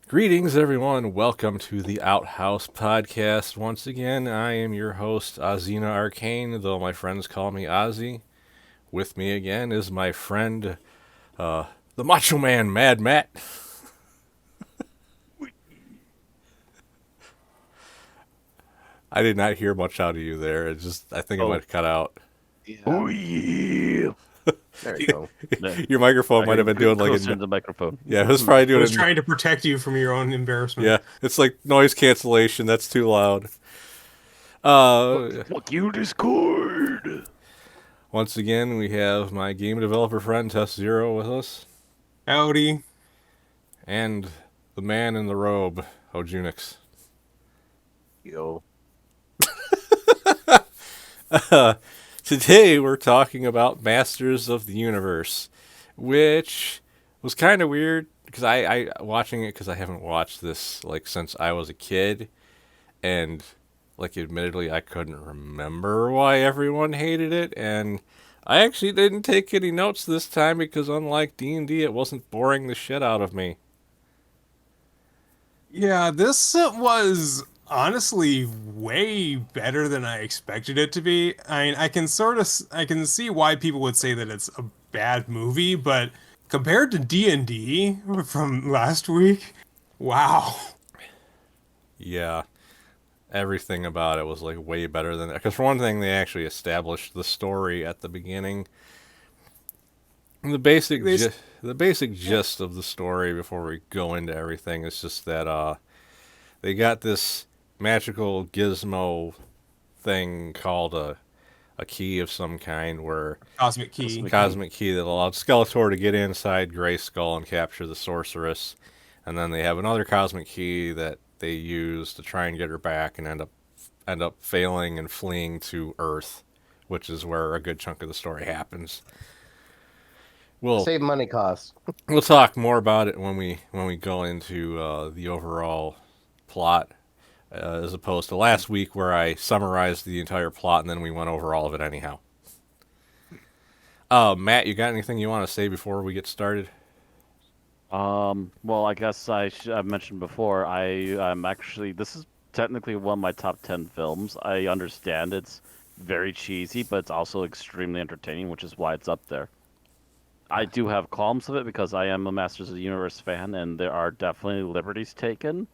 Greetings, everyone. Welcome to the Outhouse podcast. Once again, I am your host, Ozzina Arcane, though my friends call me Ozzy. With me again is my friend, the Macho Man, Mad Matt. I did not hear much out of you there. I think it might Oh, have cut out. Yeah. oh yeah. There you go. No, Your microphone I might have heard been doing like closer a. to the microphone. Yeah, it was probably I was doing a. trying to protect you from your own embarrassment. Yeah, it's like noise cancellation. That's too loud. Fuck you, Discord. Once again, we have my game developer friend, Test Zero, with us. Howdy. And the man in the robe, Ojunix. Yo. Today we're talking about Masters of the Universe, which was kind of weird because I watching it because I haven't watched this like since I was a kid, and like admittedly I couldn't remember why everyone hated it, and I actually didn't take any notes this time because unlike D&D, it wasn't boring the shit out of me. Yeah, this was honestly way better than I expected it to be. I mean, I can see why people would say that it's a bad movie, but compared to D&D from last week, wow. Yeah, everything about it was like way better than that. Because for one thing, they actually established the story at the beginning. And They, the basic gist of the story before we go into everything is just that they got this magical gizmo thing called a key of some kind, where Cosmic Key. cosmic key that allowed Skeletor to get inside Grayskull and capture the sorceress, and then they have another cosmic key that they use to try and get her back, and end up failing and fleeing to Earth, which is where a good chunk of the story happens. We'll Save money costs. we'll talk more about it when we go into the overall plot, as opposed to last week where I summarized the entire plot and then we went over all of it anyhow. Matt, you got anything you want to say before we get started? Well, I guess I mentioned before. I'm actually this is technically one of my top 10 films. I understand it's very cheesy, but it's also extremely entertaining, which is why it's up there. I do have qualms of it because I am a Masters of the Universe fan, and there are definitely liberties taken.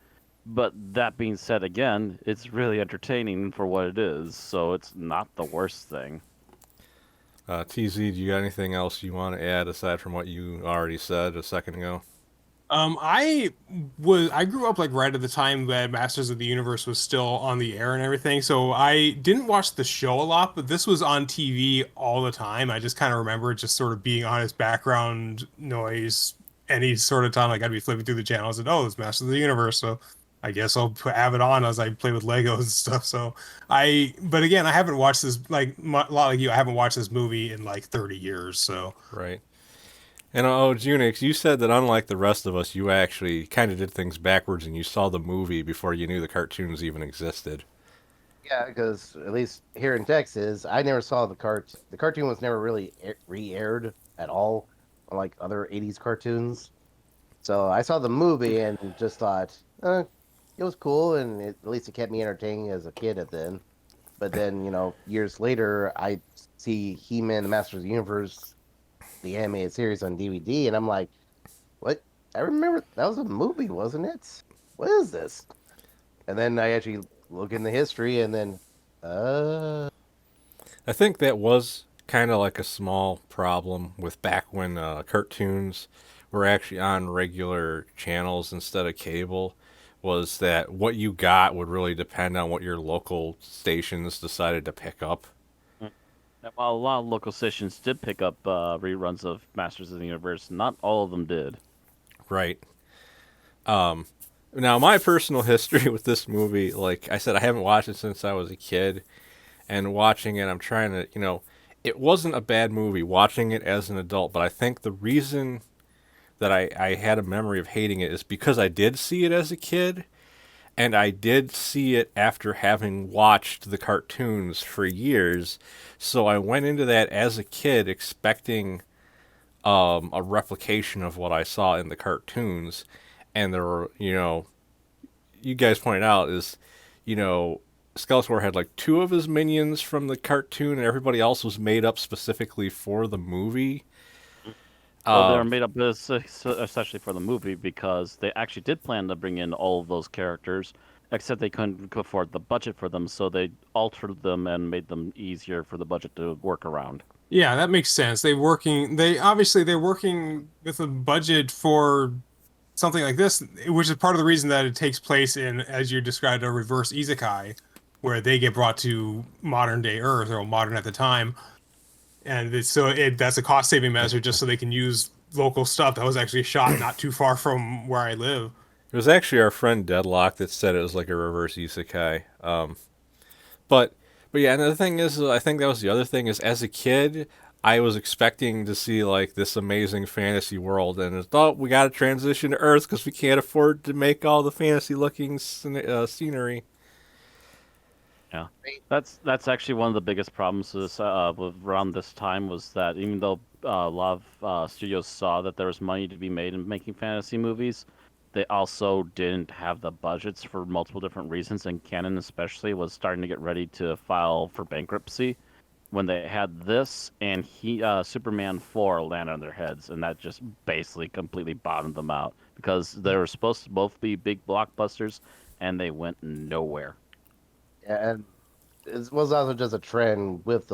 But that being said, again, it's really entertaining for what it is, so it's not the worst thing. TZ, do you got anything else you want to add aside from what you already said a second ago? I grew up like right at the time that Masters of the Universe was still on the air and everything. So I didn't watch the show a lot, but this was on TV all the time. I just kind of remember it just sort of being on as background noise any sort of time. Like I'd be flipping through the channels and oh, it's Masters of the Universe. So I guess have it on as I play with Legos and stuff. But again, I haven't watched this a lot like you. I haven't watched this movie in like 30 years. So Right. And oh, Junix, you said that unlike the rest of us, you actually kind of did things backwards and you saw the movie before you knew the cartoons even existed. Yeah, because at least here in Texas, I never saw the cart. The cartoon was never really re-aired at all, like other '80s cartoons. So I saw the movie and just thought, it was cool, and at least it kept me entertaining as a kid at then. But then, years later, I see He-Man: The Masters of the Universe, the animated series on DVD, and I'm like, what? I remember that was a movie, wasn't it? What is this? And then I actually look in the history, and then, uh, I think that was kind of like a small problem with back when cartoons were actually on regular channels instead of cable, was that what you got would really depend on what your local stations decided to pick up. Mm. And while a lot of local stations did pick up reruns of Masters of the Universe, not all of them did. Right. Now, my personal history with this movie, like I said, I haven't watched it since I was a kid. And watching it, I'm trying to, it wasn't a bad movie watching it as an adult, but I think the reason that I had a memory of hating it is because I did see it as a kid, and I did see it after having watched the cartoons for years. So I went into that as a kid expecting a replication of what I saw in the cartoons, and there were, you guys pointed out is, you know, Skeletor had like two of his minions from the cartoon, and everybody else was made up specifically for the movie. Well, they were Um, made up especially for the movie because they actually did plan to bring in all of those characters, except they couldn't afford the budget for them, so they altered them and made them easier for the budget to work around. Yeah, that makes sense. They're working with a budget for something like this, which is part of the reason that it takes place in, as you described, a reverse isekai, where they get brought to modern day Earth, or modern at the time, and that's a cost saving measure just so they can use local stuff that was actually shot not too far from where I live. it was actually our friend Deadlock that said it was like a reverse isekai. But but yeah, and the thing is, I think that was the other thing is as a kid, I was expecting to see like this amazing fantasy world, and I thought we got to transition to Earth because we can't afford to make all the fantasy looking scenery. Yeah, that's actually one of the biggest problems with around this time was that even though a lot of studios saw that there was money to be made in making fantasy movies, they also didn't have the budgets for multiple different reasons, and Canon especially was starting to get ready to file for bankruptcy when they had this and Superman 4 land on their heads, and that just basically completely bottomed them out because they were supposed to both be big blockbusters, and they went nowhere. Yeah, and it was also just a trend with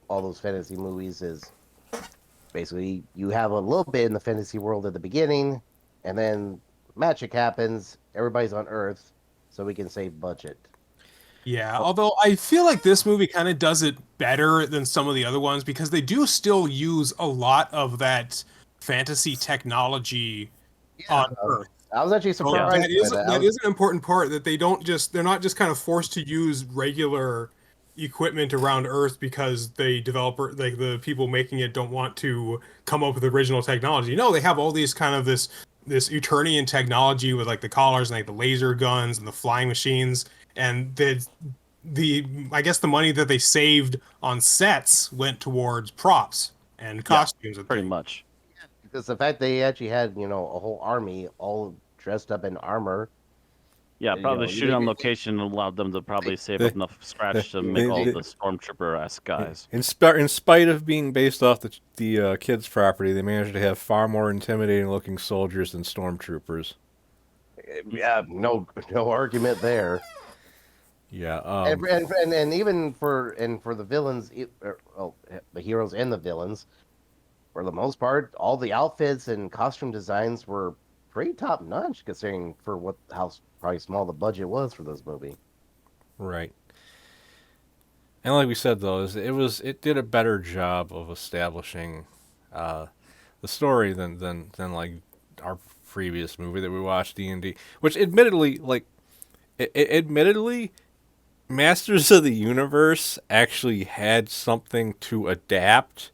all those fantasy movies is basically you have a little bit in the fantasy world at the beginning, and then magic happens, everybody's on Earth, so we can save budget. Yeah, although I feel like this movie kind of does it better than some of the other ones because they do still use a lot of that fantasy technology on Earth. I was actually So surprised by that is an important part that they're not just kind of forced to use regular equipment around Earth because like the people making it don't want to come up with original technology. No, they have all these kind of this Eternian technology with like the collars and like the laser guns and the flying machines, and the I guess the money that they saved on sets went towards props and costumes and Pretty things. much. because the fact they actually had a whole army all dressed up in armor. Yeah, probably you shooting on didn't- location allowed them to probably save up enough scratch to make all the stormtrooper-esque guys. In spite of being based off the kids' property, they managed to have far more intimidating looking soldiers than stormtroopers. Yeah, no argument there. Yeah. And even for the villains, the heroes and the villains, for the most part, all the outfits and costume designs were pretty top notch considering for how probably small the budget was for this movie. Right. And like we said though, it did a better job of establishing the story than like our previous movie that we watched, D&D, which admittedly admittedly Masters of the Universe actually had something to adapt,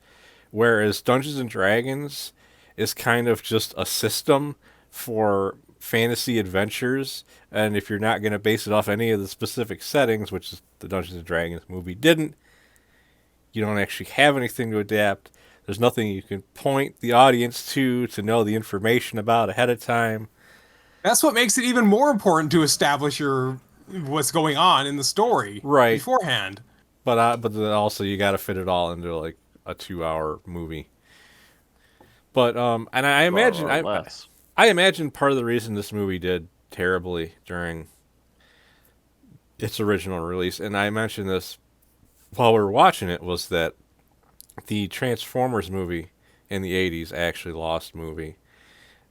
whereas Dungeons and Dragons is kind of just a system for fantasy adventures, and if you're not going to base it off any of the specific settings, which is the Dungeons and Dragons movie didn't, you don't actually have anything to adapt. There's nothing you can point the audience to know the information about ahead of time. That's what makes it even more important to establish what's going on in the story Right. beforehand. But then also you got to fit it all into like a 2-hour movie. But and I imagine Or less. I imagine part of the reason this movie did terribly during its original release, and I mentioned this while we were watching it, was that the Transformers movie in the 80s actually lost movie.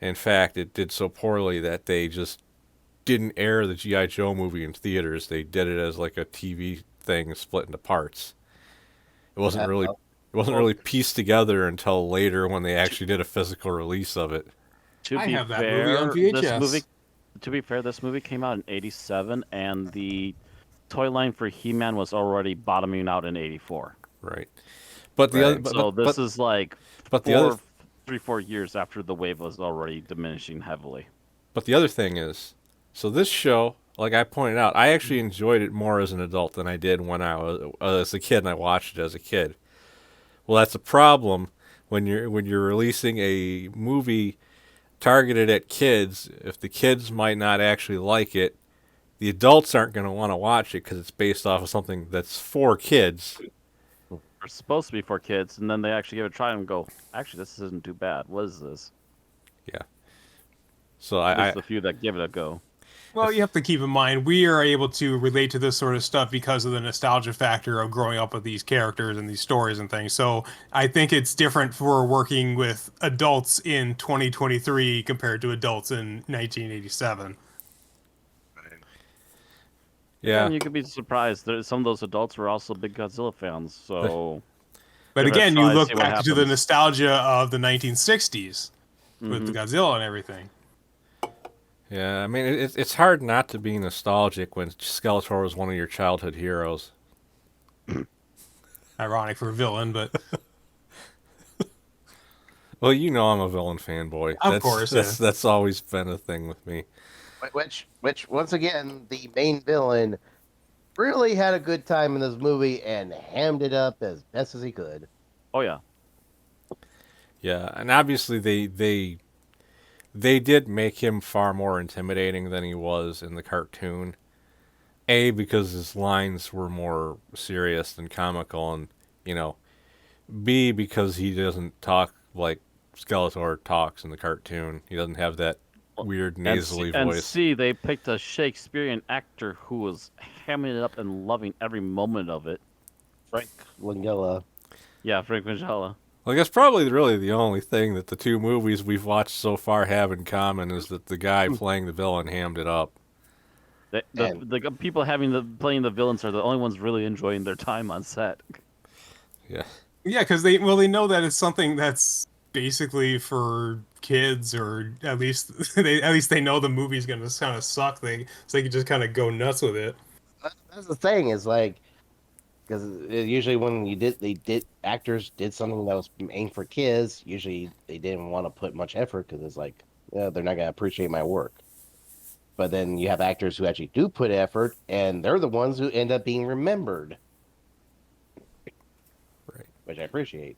In fact, it did so poorly that they just didn't air the G.I. Joe movie in theaters. They did it as like a TV thing split into parts. It wasn't really pieced together until later when they actually did a physical release of it. To I be have that fair, movie on VHS. this movie came out in '87, and the toy line for He-Man was already bottoming out in '84. Right. But the other, So this is like but the other 4 years after the wave was already diminishing heavily. But the other thing is, so this show, like I pointed out, I actually enjoyed it more as an adult than I did when I was as a kid and I watched it as a kid. Well, that's a problem when you're releasing a movie targeted at kids, if the kids might not actually like it, the adults aren't going to want to watch it because it's based off of something that's for kids. Are supposed to be for kids, and then they actually give it a try and go, actually, this isn't too bad. What is this? Yeah. So At least I the few that give it a go. Well, you have to keep in mind we are able to relate to this sort of stuff because of the nostalgia factor of growing up with these characters and these stories and things. So I think it's different for working with adults in 2023 compared to adults in 1987. yeah. Again, you could be surprised. Some of those adults were also big Godzilla fans, so But give it a again, you try, look see what back to the happens. nostalgia of the 1960s with the Mhm. Godzilla and everything. Yeah, I mean, it's hard not to be nostalgic when Skeletor was one of your childhood heroes. Ironic for a villain, but Well, you know I'm a villain fanboy. Of course, yeah. That's always been a thing with me. Which once again, the main villain really had a good time in this movie and hammed it up as best as he could. Oh yeah, Yeah, and obviously they did make him far more intimidating than he was in the cartoon. A, because his lines were more serious and comical, and you know, B, because he doesn't talk like Skeletor talks in the cartoon. He doesn't have that weird nasally and voice. C, they picked a Shakespearean actor who was hamming it up and loving every moment of it. Frank Langella. Yeah, Frank Langella. Like that's probably really the only thing that the two movies we've watched so far have in common is that the guy playing the villain hammed it up. The people playing the villains are the only ones really enjoying their time on set. Yeah. yeah, because they know that it's something that's basically for kids, or at least they know the movie's gonna kind of suck. So they can just kind of go nuts with it. That's the thing is like because usually when actors did something that was aimed for kids, usually they didn't want to put much effort because it's like they're not gonna appreciate my work. But then you have actors who actually do put effort, and they're the ones who end up being remembered, Right. which I appreciate.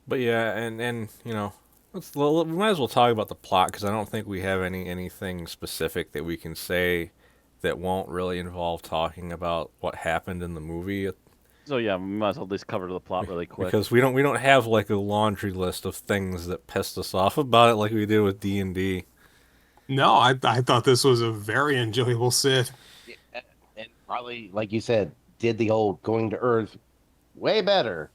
But yeah, and you know, we might as well talk about the plot because I don't think we have anything specific that we can say that won't really involve talking about what happened in the movie So yeah, we might as well at least cover the plot really quick. because we don't have like a laundry list of things that pissed us off about it like we did with D&D. No, I thought this was a very enjoyable sit. And probably, like you said, did the old going to Earth way better.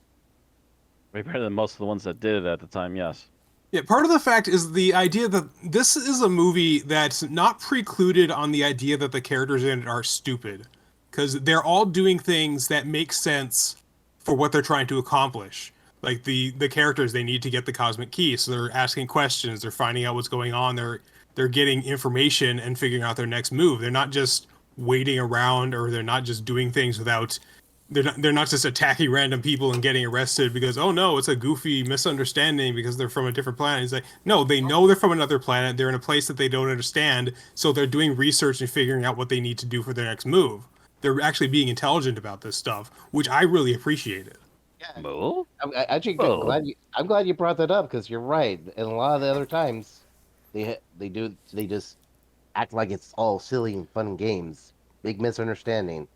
Way better than most of the ones that did it at the time, yes. Yeah, part of the fact is the idea that this is a movie that's not precluded on the idea that the characters in it are stupid, because they're all doing things that make sense for what they're trying to accomplish. Like the characters, they need to get the cosmic key, so they're asking questions, they're finding out what's going on, they're getting information and figuring out their next move. They're not just waiting around, or they're not just doing things without. They're not just attacking random people and getting arrested because, oh no, it's a goofy misunderstanding because they're from a different planet. It's like, no, they know they're from another planet. They're in a place that they don't understand, so they're doing research and figuring out what they need to do for their next move. They're actually being intelligent about this stuff, which I really appreciated. Yeah, Mo? actually Oh. I'm glad you brought that up because you're right. And a lot of the other times, they just act like it's all silly and fun games. Big misunderstanding.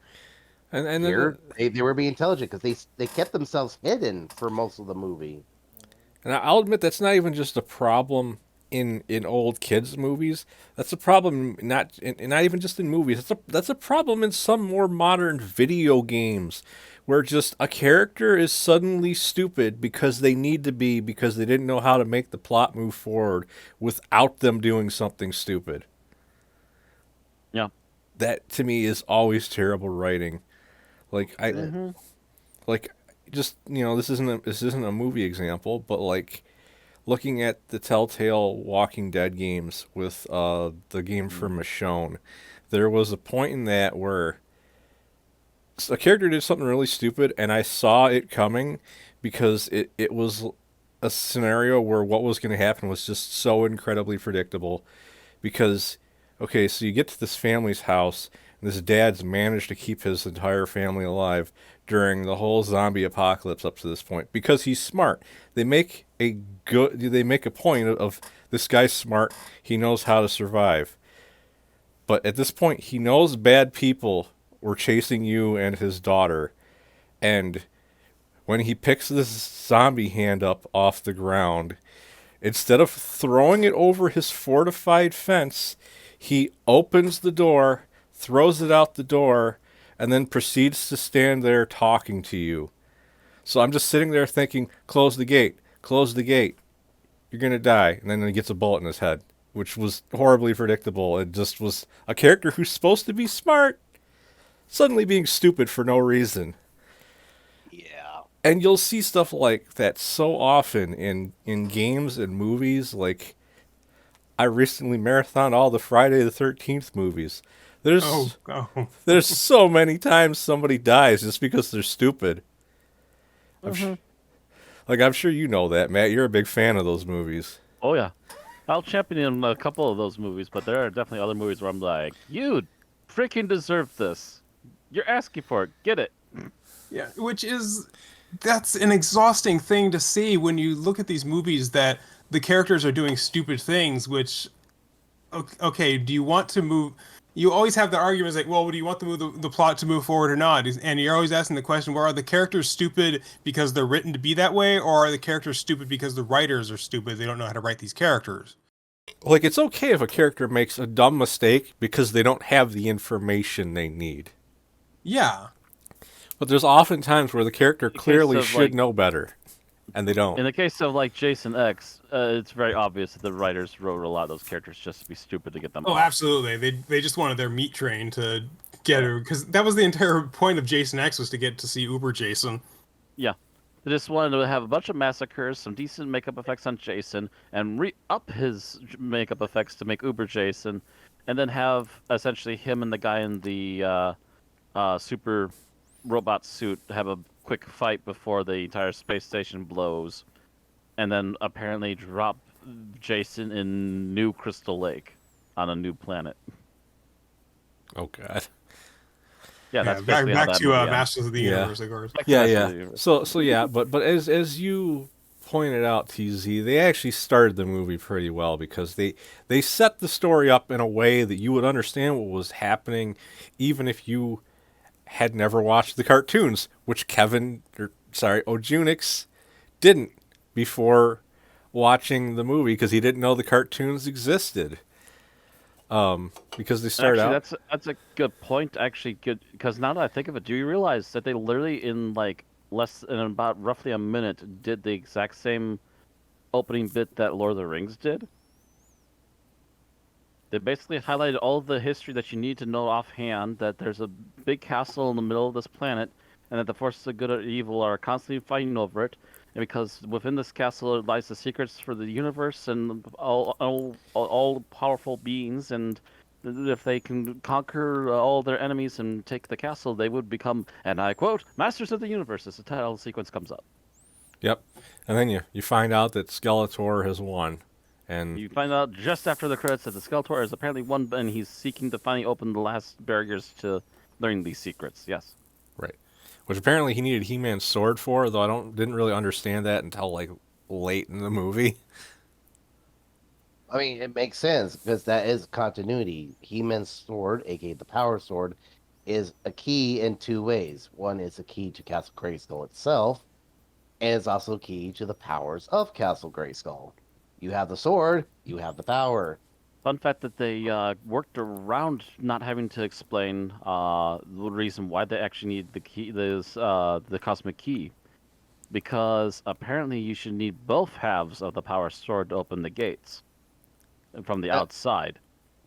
And then Here, they were being intelligent because they kept themselves hidden for most of the movie. and I'll admit that's not even just a problem in old kids movies. That's a problem not even just in movies. That's a problem in some more modern video games where just a character is suddenly stupid because they need to be because they didn't know how to make the plot move forward without them doing something stupid. Yeah. That to me is always terrible writing. Like like just this isn't a movie example, but like looking at the Telltale Walking Dead games with the game for Michonne, there was a point in that where a character did something really stupid, and I saw it coming because it was a scenario where what was going to happen was just so incredibly predictable. Because, okay, so you get to this family's house, And this dad's managed to keep his entire family alive during the whole zombie apocalypse up to this point because he's smart. They make a point of this guy's smart. He knows how to survive. But at this point, he knows bad people were chasing you and his daughter. And when he picks this zombie hand up off the ground, instead of throwing it over his fortified fence, he opens the door, throws it out the door, and then proceeds to stand there talking to you. So I'm just sitting there thinking, close the gate, close the gate. You're going to die. And then he gets a bullet in his head, which was horribly predictable. It just was a character who's supposed to be smart, suddenly being stupid for no reason. Yeah. And you'll see stuff like that so often in games and movies. Like, I recently marathoned all the Friday the 13th movies. Oh. There's so many times somebody dies just because they're stupid. I'm sure you know that, Matt. You're a big fan of those movies. Oh yeah, I'll champion a couple of those movies, but there are definitely other movies where I'm like, you freaking deserve this. You're asking for it. Get it. Yeah, that's an exhausting thing to see when you look at these movies that the characters are doing stupid things, which, okay, do you want to move? You always have the arguments like, well, do you want the plot to move forward or not? And you're always asking the question, well, are the characters stupid because they're written to be that way, or are the characters stupid because the writers are stupid? They don't know how to write these characters. Like, it's okay if a character makes a dumb mistake because they don't have the information they need. Yeah. But there's often times where the character clearly of, should like, know better, and they don't. In the case of like Jason X, it's very obvious that the writers wrote a lot of those characters just to be stupid to get them Oh, off. absolutely. They just wanted their meat train to get her, because that was the entire point of Jason X, was to get to see Uber Jason. Yeah. They just wanted to have a bunch of massacres, some decent makeup effects on Jason, and re-up his makeup effects to make Uber Jason, and then have essentially him and the guy in the super robot suit have a quick fight before the entire space station blows, and then apparently drop Jason in New Crystal Lake on a new planet. Oh, God. Yeah, that's back basically how that to movie ends. Masters of the Yeah. Universe, of course. Back to Yeah, Masters yeah. of the Universe. So yeah, but as you pointed out, TZ, they actually started the movie pretty well because they set the story up in a way that you would understand what was happening, even if you had never watched the cartoons, which Ojunix didn't before watching the movie because he didn't know the cartoons existed. Because they started Actually, out. that's a good point. Actually, good, because now that I think of it, do you realize that they literally in like about roughly a minute did the exact same opening bit that Lord of the Rings did? They basically highlighted all of the history that you need to know offhand. That there's a big castle in the middle of this planet, and that the forces of good or evil are constantly fighting over it. And because within this castle lies the secrets for the universe and all powerful beings, and if they can conquer all their enemies and take the castle, they would become, and I quote, masters of the universe, as the title sequence comes up. Yep. And then you find out that Skeletor has won. And You find out just after the credits that the Skeletor is apparently won, and he's seeking to finally open the last barriers to learning these secrets. Yes. right. Which apparently he needed He-Man's sword for, though I didn't really understand that until like late in the movie. I mean, it makes sense because that is continuity. He-Man's sword, aka the Power Sword, is a key in two ways. One is a key to Castle Grayskull itself, and it's also a key to the powers of Castle Grayskull. You have the sword, you have the power. Fun fact that they worked around not having to explain the reason why they actually need the key, the cosmic key, because apparently you should need both halves of the power sword to open the gates from the outside.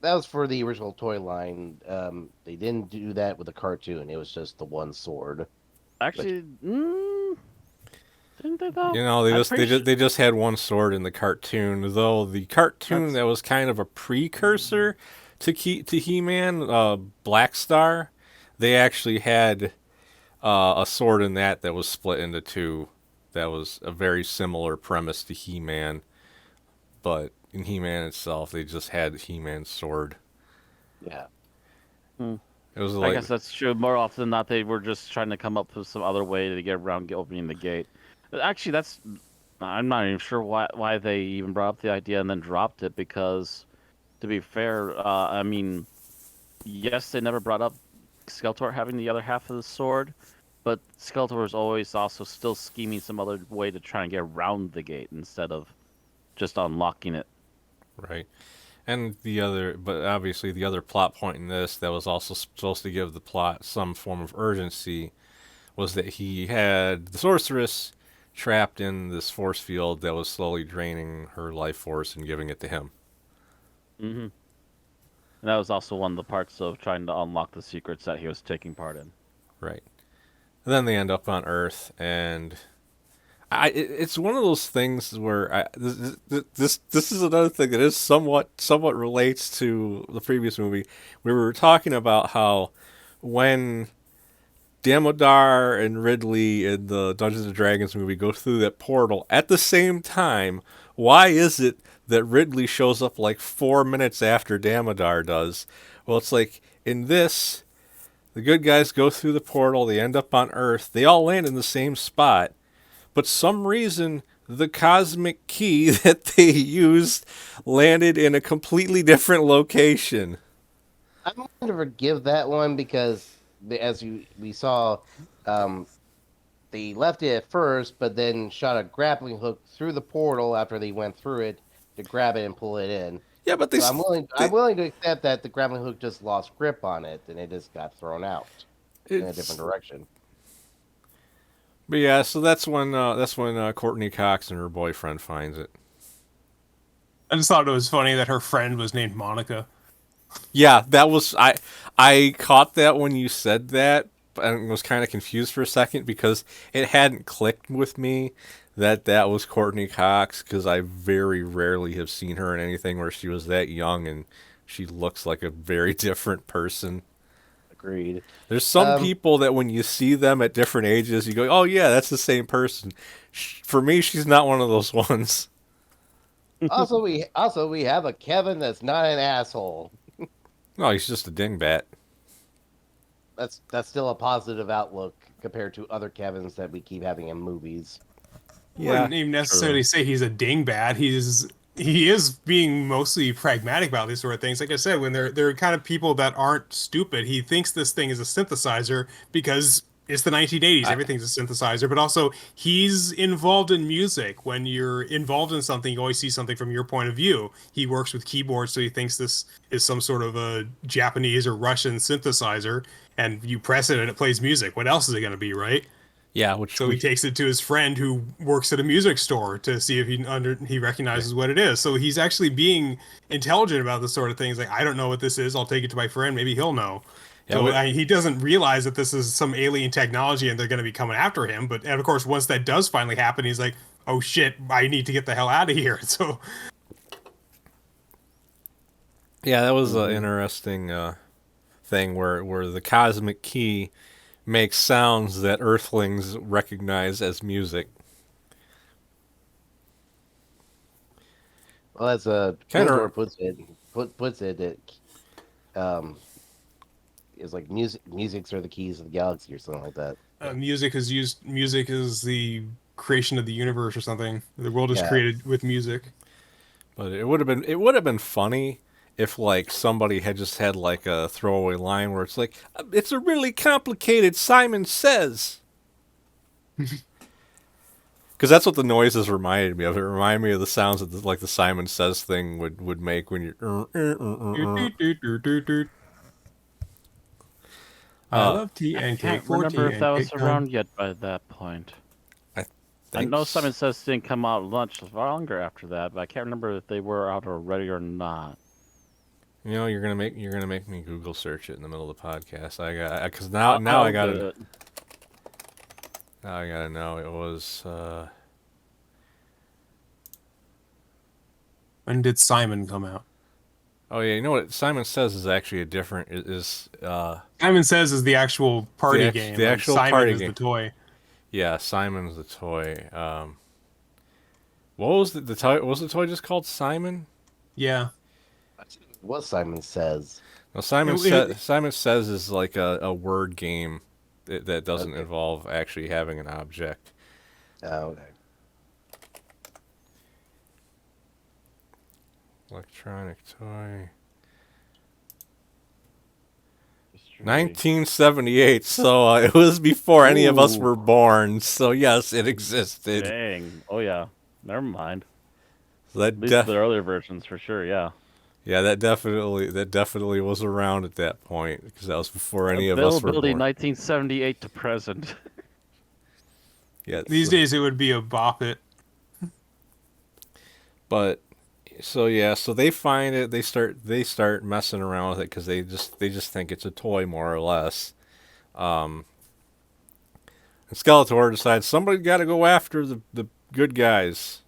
That was for the original toy line. They didn't do that with the cartoon. It was just the one sword. Actually, didn't they though? You know, I'm pretty they just had one sword in the cartoon, though the cartoon that was kind of a precursor to He-Man, Black Star, they actually had a sword in that was split into two. That was a very similar premise to He-Man, but in He-Man itself, they just had He-Man's sword. Yeah. It was I like, guess that's true. More often than not, they were just trying to come up with some other way to get around opening the gate. But actually, that's I'm not even sure why they even brought up the idea and then dropped it. Because to be fair, I mean, yes, they never brought up Skeletor having the other half of the sword, but Skeletor is always also still scheming some other way to try and get around the gate instead of just unlocking it. right. And but obviously the other plot point in this that was also supposed to give the plot some form of urgency was that he had the sorceress trapped in this force field that was slowly draining her life force and giving it to him. Hmm. And that was also one of the parts of trying to unlock the secrets that he was taking part in. Right. And then they end up on Earth, and it's one of those things where this is another thing that is somewhat relates to the previous movie. We were talking about how when Damodar and Ridley in the Dungeons and Dragons movie go through that portal at the same time, why is it that Ridley shows up like 4 minutes after Damodar does? Well, it's like in this, the good guys go through the portal, they end up on Earth, they all land in the same spot, but some reason the cosmic key that they used landed in a completely different location. I'm going to forgive that one because we saw, um, they left it at first, but then shot a grappling hook through the portal after they went through it to grab it and pull it in. Yeah, but So I'm willing I'm they willing to accept that the grappling hook just lost grip on it and it just got thrown out in a different it's direction. but yeah, so that's when Courtney Cox and her boyfriend finds it. I just thought it was funny that her friend was named Monica. Yeah, that was I caught that when you said that and was kind of confused for a second because it hadn't clicked with me that that was Courtney Cox because I very rarely have seen her in anything where she was that young and she looks like a very different person. Agreed. There's some Um, people that when you see them at different ages, you go, "Oh yeah, that's the same person." For me, she's not one of those ones. also we have a Kevin that's not an asshole. No, he's just a dingbat. That's still a positive outlook compared to other Kevins that we keep having in movies. I Yeah, wouldn't even True. necessarily say he's a dingbat. He is being mostly pragmatic about these sort of things. Like I said, when they're kind of people that aren't stupid. He thinks this thing is a synthesizer because it's the 1980s. I, Everything's a synthesizer. But also, he's involved in music. When you're involved in something, you always see something from your point of view. He works with keyboards, so he thinks this is some sort of a Japanese or Russian synthesizer. And you press it and it plays music. What else is it going to be, right? yeah, which So he we takes it to his friend who works at a music store to see if he yeah, recognizes what it is. So he's actually being intelligent about this sort of things. Like, I don't know what this is. I'll take it to my friend. Maybe he'll know. yeah. So he doesn't realize that this is some alien technology and they're going to be coming after him. But and of course, once that does finally happen, he's like, "Oh shit! I need to get the hell out of here." So Yeah, that was an Hmm. interesting thing where the cosmic key makes sounds that Earthlings recognize as music. Well, as Kind of, Kingslor puts it, um, it's like musics are the keys of the galaxy or something like that. music is the creation of the universe or something. The world is Yeah. created with music. but it would have been funny if like somebody had just had like a throwaway line where it's like it's a really complicated Simon Says. Because that's what the noises reminded me of. It reminded me of the sounds that like the Simon Says thing would make when you're. I Uh, love tea I and cake can't for remember tea if that and was cake time. around yet by that point. I I think know Simon Says didn't come out much longer after that, but I can't remember if they were out already or not. you're gonna make me Google search it in the middle of the podcast. I got because I'll do it. now I gotta know it was. When did Simon come out? Oh yeah, you know what Simon Says is actually a different is Simon Says is the actual party game, the and actual Simon party is the game. toy. Yeah, Simon's the toy. What was the toy? What was the toy just called Simon? Yeah. What Simon Says. Now, It- Simon Says is like a word game that doesn't Okay. involve actually having an object. Oh, okay. Electronic toy. History. 1978, so it was before any of us Ooh. were born. So yes, it existed. Dang. Oh yeah. Never mind. So that At least the earlier versions for sure. Yeah. yeah, that definitely was around at that point because that was before any of us were Availability born. 1978 to present. Yeah, these days it would be a bop it. but so yeah, so they find it. They start messing around with it because they just think it's a toy more or less. Um, and Skeletor decides somebody got to go after the good guys,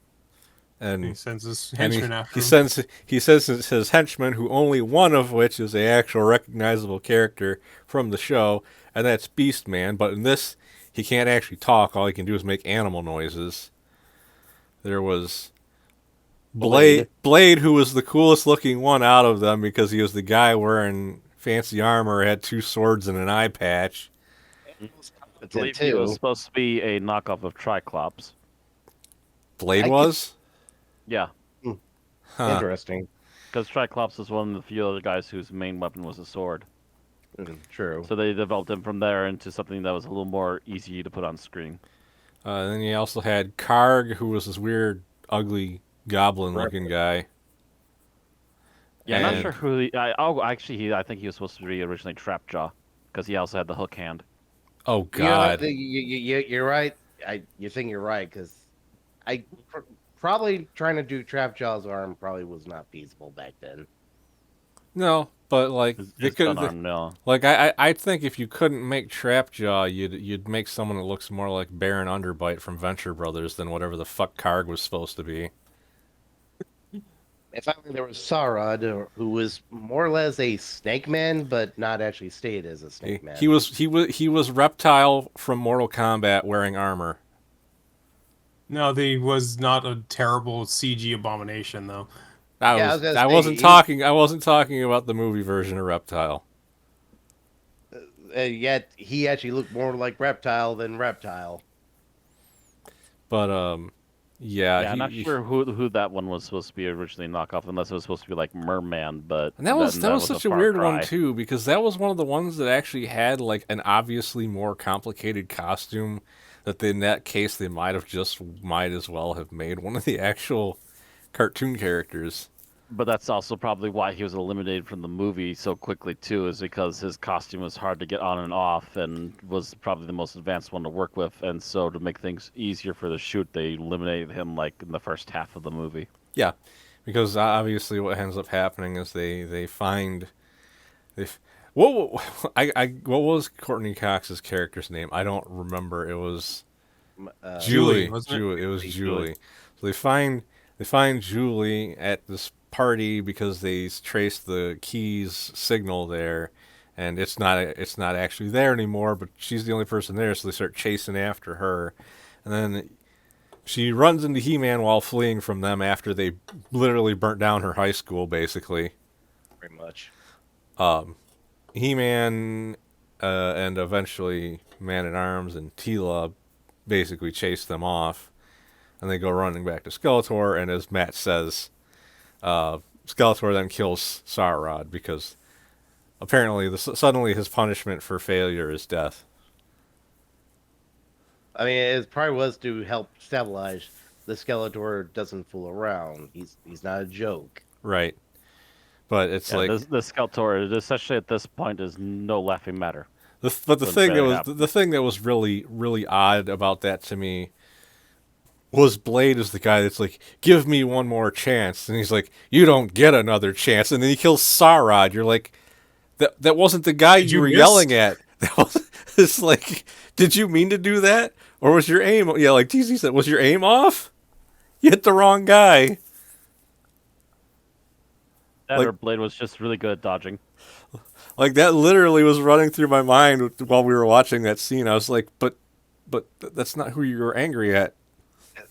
He and sends his and henchman after he him. sends he says his henchmen, who only one of which is a actual recognizable character from the show, and that's Beast Man. But in this, he can't actually talk. All he can do is make animal noises. There was Blade. Blade, who was the coolest looking one out of them because he was the guy wearing fancy armor, had two swords and an eye patch. I But then believe he was too. supposed to be a knockoff of Triclops. Blade I could- was? Yeah, Huh. Interesting. because Triclops is one of the few other guys whose main weapon was a sword. True. So they developed him from there into something that was a little more easy to put on screen. Then you also had Karg, who was this weird, ugly, goblin-looking guy. Yeah, not And- sure who. I think he was supposed to be originally Trapjaw, because he also had the hook hand. Oh You know, God. you're right. You think you're right because I probably trying to do Trapjaw's arm probably was not feasible back then. No, but like His, they his could, gun arm, no. like I think if you couldn't make Trapjaw, you'd make someone that looks more like Baron Underbite from Venture Brothers than whatever the fuck Karg was supposed to be. And finally, there was Sarad, who was more or less a snake man, but not actually stated as a He, snake man. he was Reptile from Mortal Kombat wearing armor. No, he was not a terrible CG abomination though. Yeah, I was gonna I say, wasn't talking about the movie version of Reptile. Yet he actually looked more like Reptile than Reptile. But yeah, Yeah, I'm not sure who that one was supposed to be originally knockoff, unless it was supposed to be like Merman, but and that was a such a far weird cry. one too, because that was one of the ones that actually had like an obviously more complicated costume that in that case they might as well have made one of the actual cartoon characters. But that's also probably why he was eliminated from the movie so quickly too, is because his costume was hard to get on and off, and was probably the most advanced one to work with. And so to make things easier for the shoot, they eliminated him like in the first half of the movie. Yeah, because obviously what ends up happening is they find they f- what was Courtney Cox's character's name? I don't remember. It was Julie, wasn't it? Julie. It was Julie. Julie. So they find Julie at this party because they trace the Keys signal there, and it's not actually there anymore. But she's the only person there, so they start chasing after her, and then she runs into He-Man while fleeing from them after they literally burnt down her high school, basically. Pretty much. He-Man and eventually Man-at-Arms and Tila basically chase them off, and they go running back to Skeletor, and as Matt says, Skeletor then kills Sauron because apparently suddenly his punishment for failure is death. I mean, it probably was to help stabilize the Skeletor doesn't fool around. He's not a joke. Right. But it's Yeah, like the Skeletor, especially at this point, is no laughing matter. but the when thing that that was happened. the thing that was really really odd about that to me was Blade is the guy that's like, give me one more chance, and he's like, you don't get another chance, and then he kills Sarod. You're like, that wasn't the guy Did you you were miss? yelling at. That was it's like, did you mean to do that, or was your aim? Yeah, like TC said, was your aim off? You hit the wrong guy. That Like- or Blade was just really good at dodging. Like that literally was running through my mind while we were watching that scene. I was like, but that's not who you were angry at.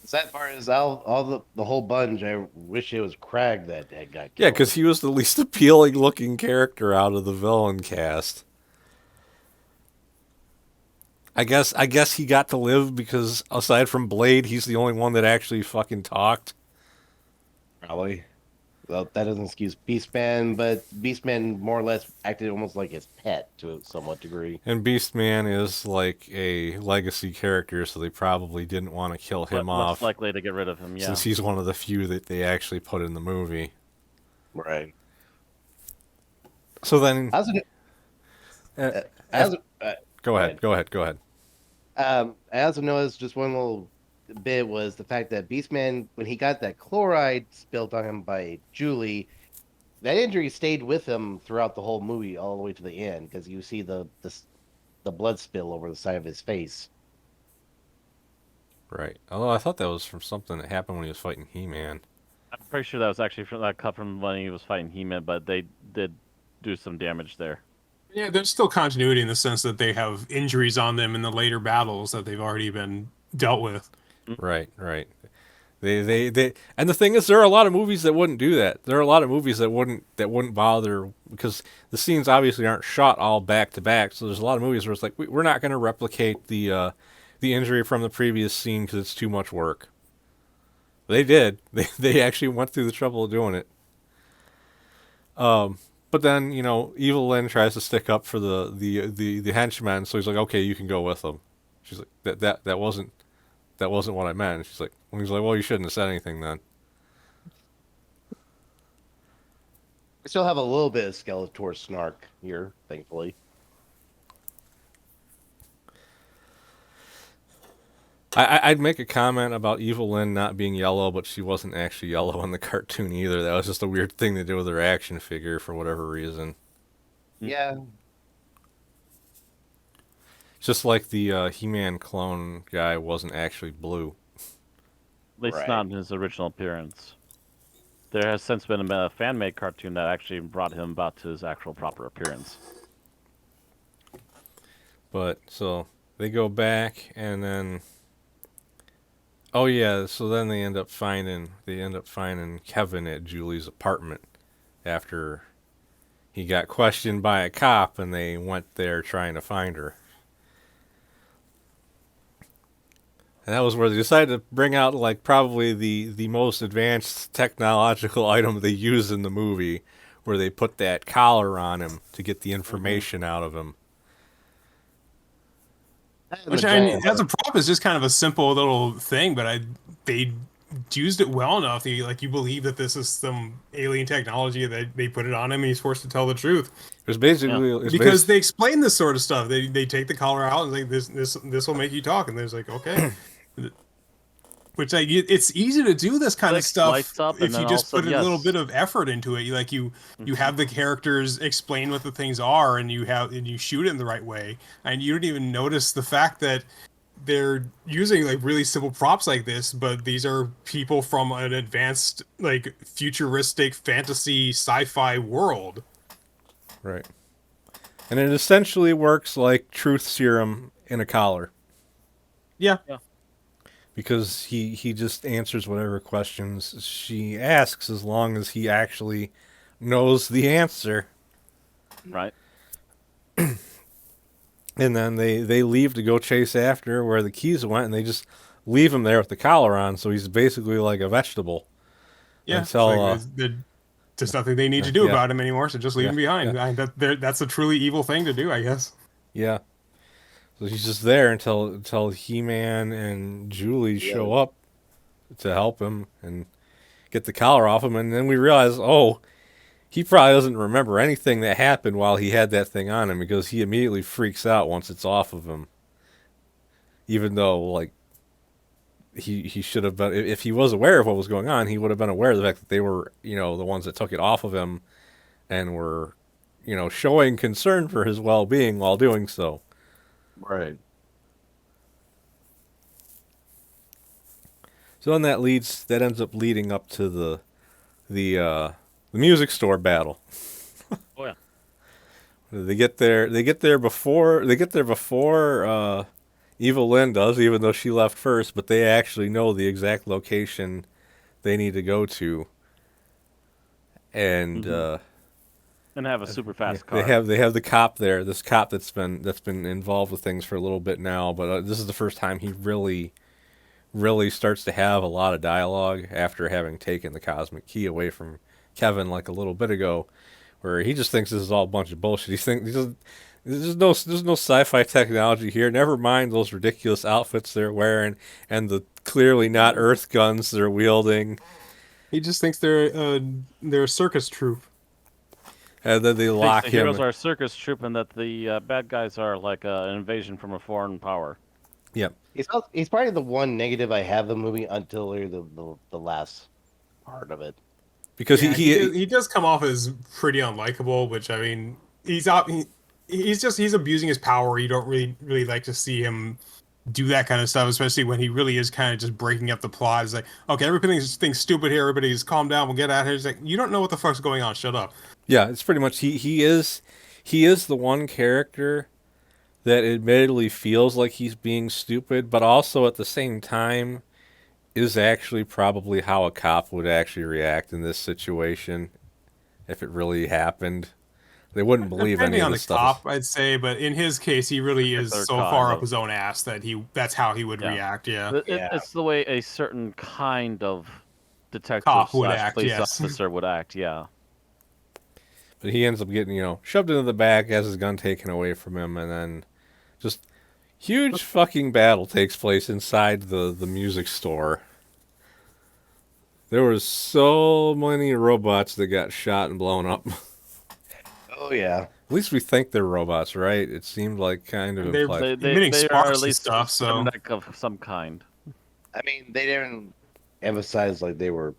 The sad part is all the whole bunch. I wish it was Crag that had got Yeah, killed. because he was the least appealing looking character out of the villain cast. I guess he got to live because aside from Blade, he's the only one that actually fucking talked. Probably. Well, that doesn't excuse Beastman, but Beastman more or less acted almost like his pet to a somewhat degree. And Beastman is like a legacy character, so they probably didn't want to kill him Less off likely to get rid of him. Yeah. since he's one of the few that they actually put in the movie. Right. So then, I also, uh, I also, go go ahead, ahead. go ahead, go ahead. I also noticed just one little bit was the fact that Beastman, when he got that chloride spilled on him by Julie, that injury stayed with him throughout the whole movie, all the way to the end, because you see the blood spill over the side of his face. Right. Although I thought that was from something that happened when he was fighting He-Man. I'm pretty sure that was actually from that cut from when he was fighting He-Man, but they did do some damage there. Yeah, there's still continuity in the sense that they have injuries on them in the later battles that they've already been dealt with. Right, right. And the thing is, there are a lot of movies that wouldn't do that. There are a lot of movies that wouldn't bother because the scenes obviously aren't shot all back to back. So there's a lot of movies where it's like we're not going to replicate the injury from the previous scene because it's too much work. They did. They actually went through the trouble of doing it. But then Evil Lynn tries to stick up for the henchman, so he's like, okay, you can go with them. She's like, that wasn't what I meant. And she's like, well, he's like, well, you shouldn't have said anything then. We still have a little bit of Skeletor snark here, thankfully. I'd make a comment about Evil Lynn not being yellow, but she wasn't actually yellow in the cartoon either. That was just a weird thing to do with her action figure for whatever reason. Yeah, Just like the He-Man clone guy wasn't actually blue. At least right. not in his original appearance. There has since been a fan-made cartoon that actually brought him about to his actual proper appearance. But so they go back and then oh yeah, so then they end up finding Kevin at Julie's apartment after he got questioned by a cop and they went there trying to find her. And that was where they decided to bring out like probably the most advanced technological item they use in the movie, where they put that collar on him to get the information out of him. Which I mean, as a prop is just kind of a simple little thing, but they used it well enough. You believe that this is some alien technology that they put it on him, and he's forced to tell the truth. It was basically Because they explain this sort of stuff. They take the collar out and like this will make you talk, and there's like okay, which like it's easy to do this kind of Clicks, stuff lights up, and if you then just also, put a little yes. bit of effort into it. You have the characters explain what the things are, and you shoot it in the right way, and you don't even notice the fact that they're using like really simple props like this, but these are people from an advanced like futuristic fantasy sci-fi world. right, and it essentially works like truth serum in a collar Yeah. because he just answers whatever questions she asks as long as he actually knows the answer. Right? And then they leave to go chase after where the keys went, and they just leave him there with the collar on, so he's basically like a vegetable. Yeah, Until there's nothing they need to do yeah, about him anymore, so just leave yeah, him behind. yeah, That's a truly evil thing to do, I guess. yeah. So he's just there until He-Man and Julie show up to help him and get the collar off him, and then we realize, oh, he probably doesn't remember anything that happened while he had that thing on him because he immediately freaks out once it's off of him. Even though, like, he should have been, if he was aware of what was going on, he would have been aware of the fact that they were, the ones that took it off of him and were, showing concern for his well-being while doing so. Right. So then that ends up leading up to the music store battle. Oh They They get there before Evil Lynn does, even though she left first, but they actually know the exact location they need to go to, and Hmm. And have a super yeah, fast they car. have the cop there. This cop that's been involved with things for a little bit now, but this is the first time he really starts to have a lot of dialogue after having taken the cosmic key away from Kevin like a little bit ago, where he just thinks this is all a bunch of bullshit. There's no sci-fi technology here. Never mind those ridiculous outfits they're wearing and the clearly not Earth guns they're wielding. He just thinks they're a circus troupe. And then they He thinks lock the heroes him. are a circus troupe and that the bad guys are like an invasion from a foreign power. Yep. He's probably the one negative I have the movie until the last part of it. Because Yeah, he he does come off as pretty unlikable, which I mean, he's abusing his power. You don't really like to see him do that kind of stuff, especially when he really is kind of just breaking up the plot. It's like, okay, everything's stupid here. Everybody's calm down. We'll get out of here. It's like, you don't know what the fuck's going on. Shut up. yeah, it's pretty much he is the one character that admittedly feels like he's being stupid, but also at the same time is actually probably how a cop would actually react in this situation if it really happened. They wouldn't believe any Depending of on the this stuff. cop, I'd say, but in his case, he really is Particular so kind far up of his own ass that that's how he would yeah. react. Yeah, Yeah. It's the way a certain kind of detective cop would slash act. police Yes. officer would act. Yeah. But he ends up getting, shoved into the back, has his gun taken away from him, and then just huge fucking battle takes place inside the music store. There was so many robots that got shot and blown up. Oh yeah. At least we think they're robots, right? It seemed like kind of And they're implied. emitting They are at sparks and least stuff. So cybernetic of some kind. I mean, they didn't emphasize like they were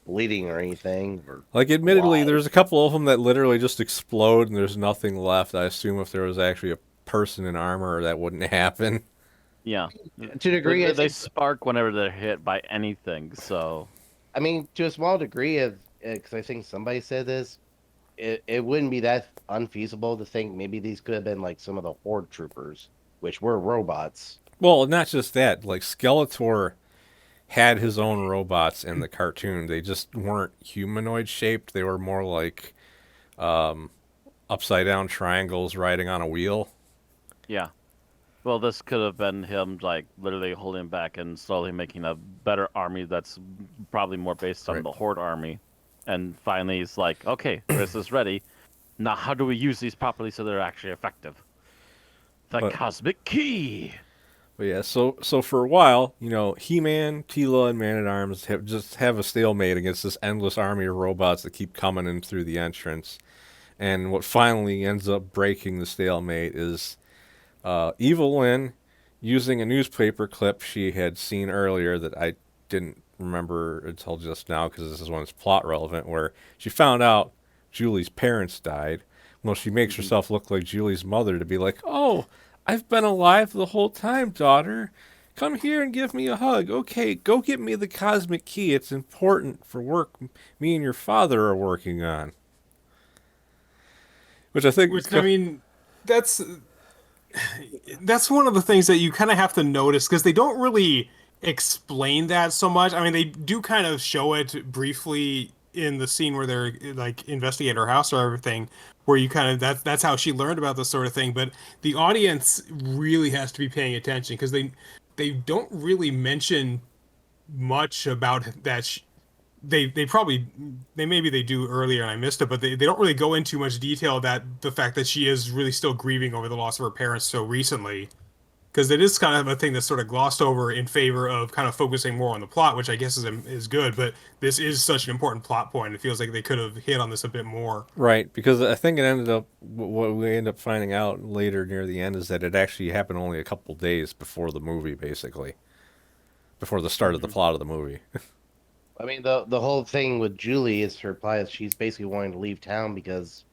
bleeding or anything or Like, admittedly, alive. there's a couple of them that literally just explode and there's nothing left. I assume if there was actually a person in armor, that wouldn't happen. Yeah. To a degree, They spark whenever they're hit by anything. So I mean, to a small degree, of because I think somebody said this, it wouldn't be that unfeasible to think maybe these could have been like some of the Horde troopers, which were robots. Well, not just that. Like, Skeletor had his own robots in the cartoon. They just weren't humanoid shaped. They were more like upside down triangles riding on a wheel. yeah. Well, this could have been him, like, literally holding back and slowly making a better army that's probably more based on Right. the Horde army. And finally, he's like, okay, this is ready. Now, how do we use these properly so they're actually effective? The But- cosmic key! But yeah, so for a while, He-Man, Tila, and Man-at-Arms have a stalemate against this endless army of robots that keep coming in through the entrance. And what finally ends up breaking the stalemate is Evil Lynn using a newspaper clip she had seen earlier that I didn't remember until just now because this is when it's plot relevant, where she found out Julie's parents died. Well, she makes herself look like Julie's mother to be like, "Oh, I've been alive the whole time, daughter. Come here and give me a hug. Okay, go get me the cosmic key. It's important for work me and your father are working on." Which I think, which I mean, that's one of the things that you kind of have to notice because they don't really explain that so much. I mean, they do kind of show it briefly in the scene where they're like investigate her house or everything, where you kind of that's how she learned about this sort of thing. But the audience really has to be paying attention because they don't really mention much about that. They probably maybe they do earlier and I missed it, but they don't really go into much detail that the fact that she is really still grieving over the loss of her parents so recently, because it is kind of a thing that's sort of glossed over in favor of kind of focusing more on the plot, which I guess is good. But this is such an important plot point. It feels like they could have hit on this a bit more. right, because I think it ended up, what we end up finding out later near the end is that it actually happened only a couple days before the movie, basically. Before the start of the plot of the movie. I mean, the whole thing with Julie is her plot is she's basically wanting to leave town because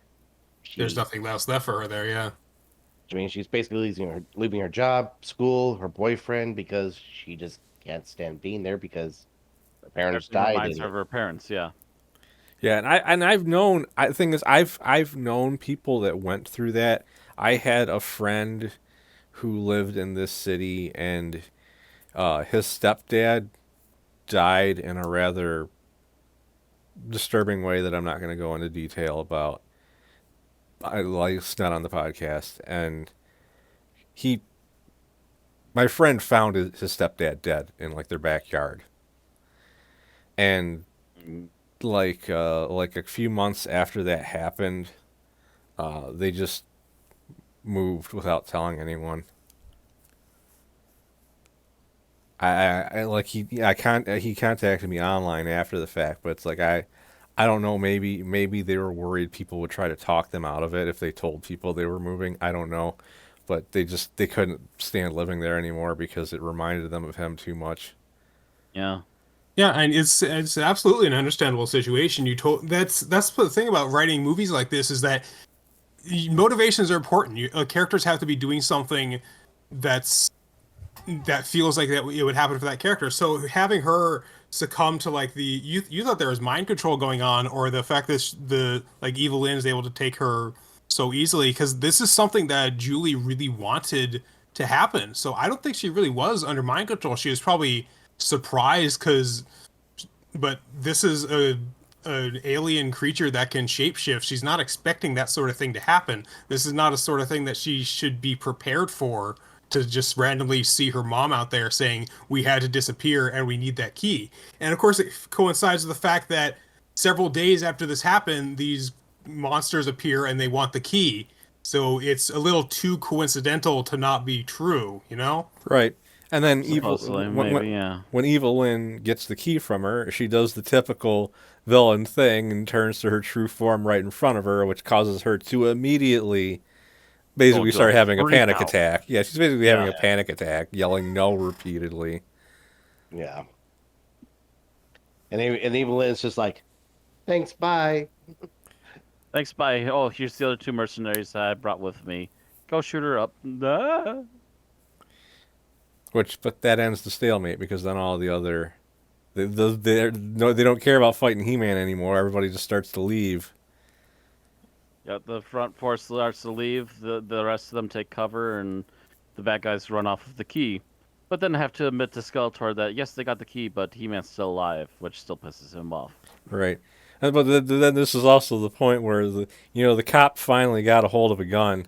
There's nothing else left for her there. Yeah. I mean, she's basically leaving her job, school, her boyfriend because she just can't stand being there because her parents Everything died. reminds her of her parents, yeah. Yeah, the thing is I've known people that went through that. I had a friend who lived in this city, and his stepdad died in a rather disturbing way that I'm not going to go into detail about. Like it's not on the podcast, and he, my friend, found his stepdad dead in like their backyard, and Mm. like a few months after that happened, they just moved without telling anyone. I like he contacted me online after the fact, but it's like I don't know, maybe they were worried people would try to talk them out of it if they told people they were moving. I don't know, but they couldn't stand living there anymore because it reminded them of him too much. Yeah. Yeah, and it's absolutely an understandable situation. That's the thing about writing movies like this is that motivations are important. Characters have to be doing something that's that feels like that it would happen for that character. So having her succumb to like you thought there was mind control going on, or the fact that the like Evil Lynn is able to take her so easily, because this is something that Julie really wanted to happen. So I don't think she really was under mind control. She was probably surprised but this is a an alien creature that can shapeshift. She's not expecting that sort of thing to happen. This is not a sort of thing that she should be prepared for, to just randomly see her mom out there saying, "We had to disappear and we need that key." And of course, it coincides with the fact that several days after this happened, these monsters appear and they want the key. So it's a little too coincidental to not be true, you know? Right. And then Supposedly, maybe, yeah. when Evelyn gets the key from her, she does the typical villain thing and turns to her true form right in front of her, which causes her to immediately basically start having a freak panic out. attack. Yeah, she's basically having Yeah. a panic attack, yelling no repeatedly. Yeah. And Evil Lynn's just like, thanks, bye. Thanks, bye. Oh, here's the other two mercenaries that I brought with me. Go shoot her up. Ah. But that ends the stalemate because then all the other they don't care about fighting He-Man anymore. Everybody just starts to leave. Yeah, the front force starts to leave. The rest of them take cover, and the bad guys run off with the key. But then I have to admit to Skeletor that yes, they got the key, but He-Man's still alive, which still pisses him off. Right. But then this is also the point where the cop finally got a hold of a gun.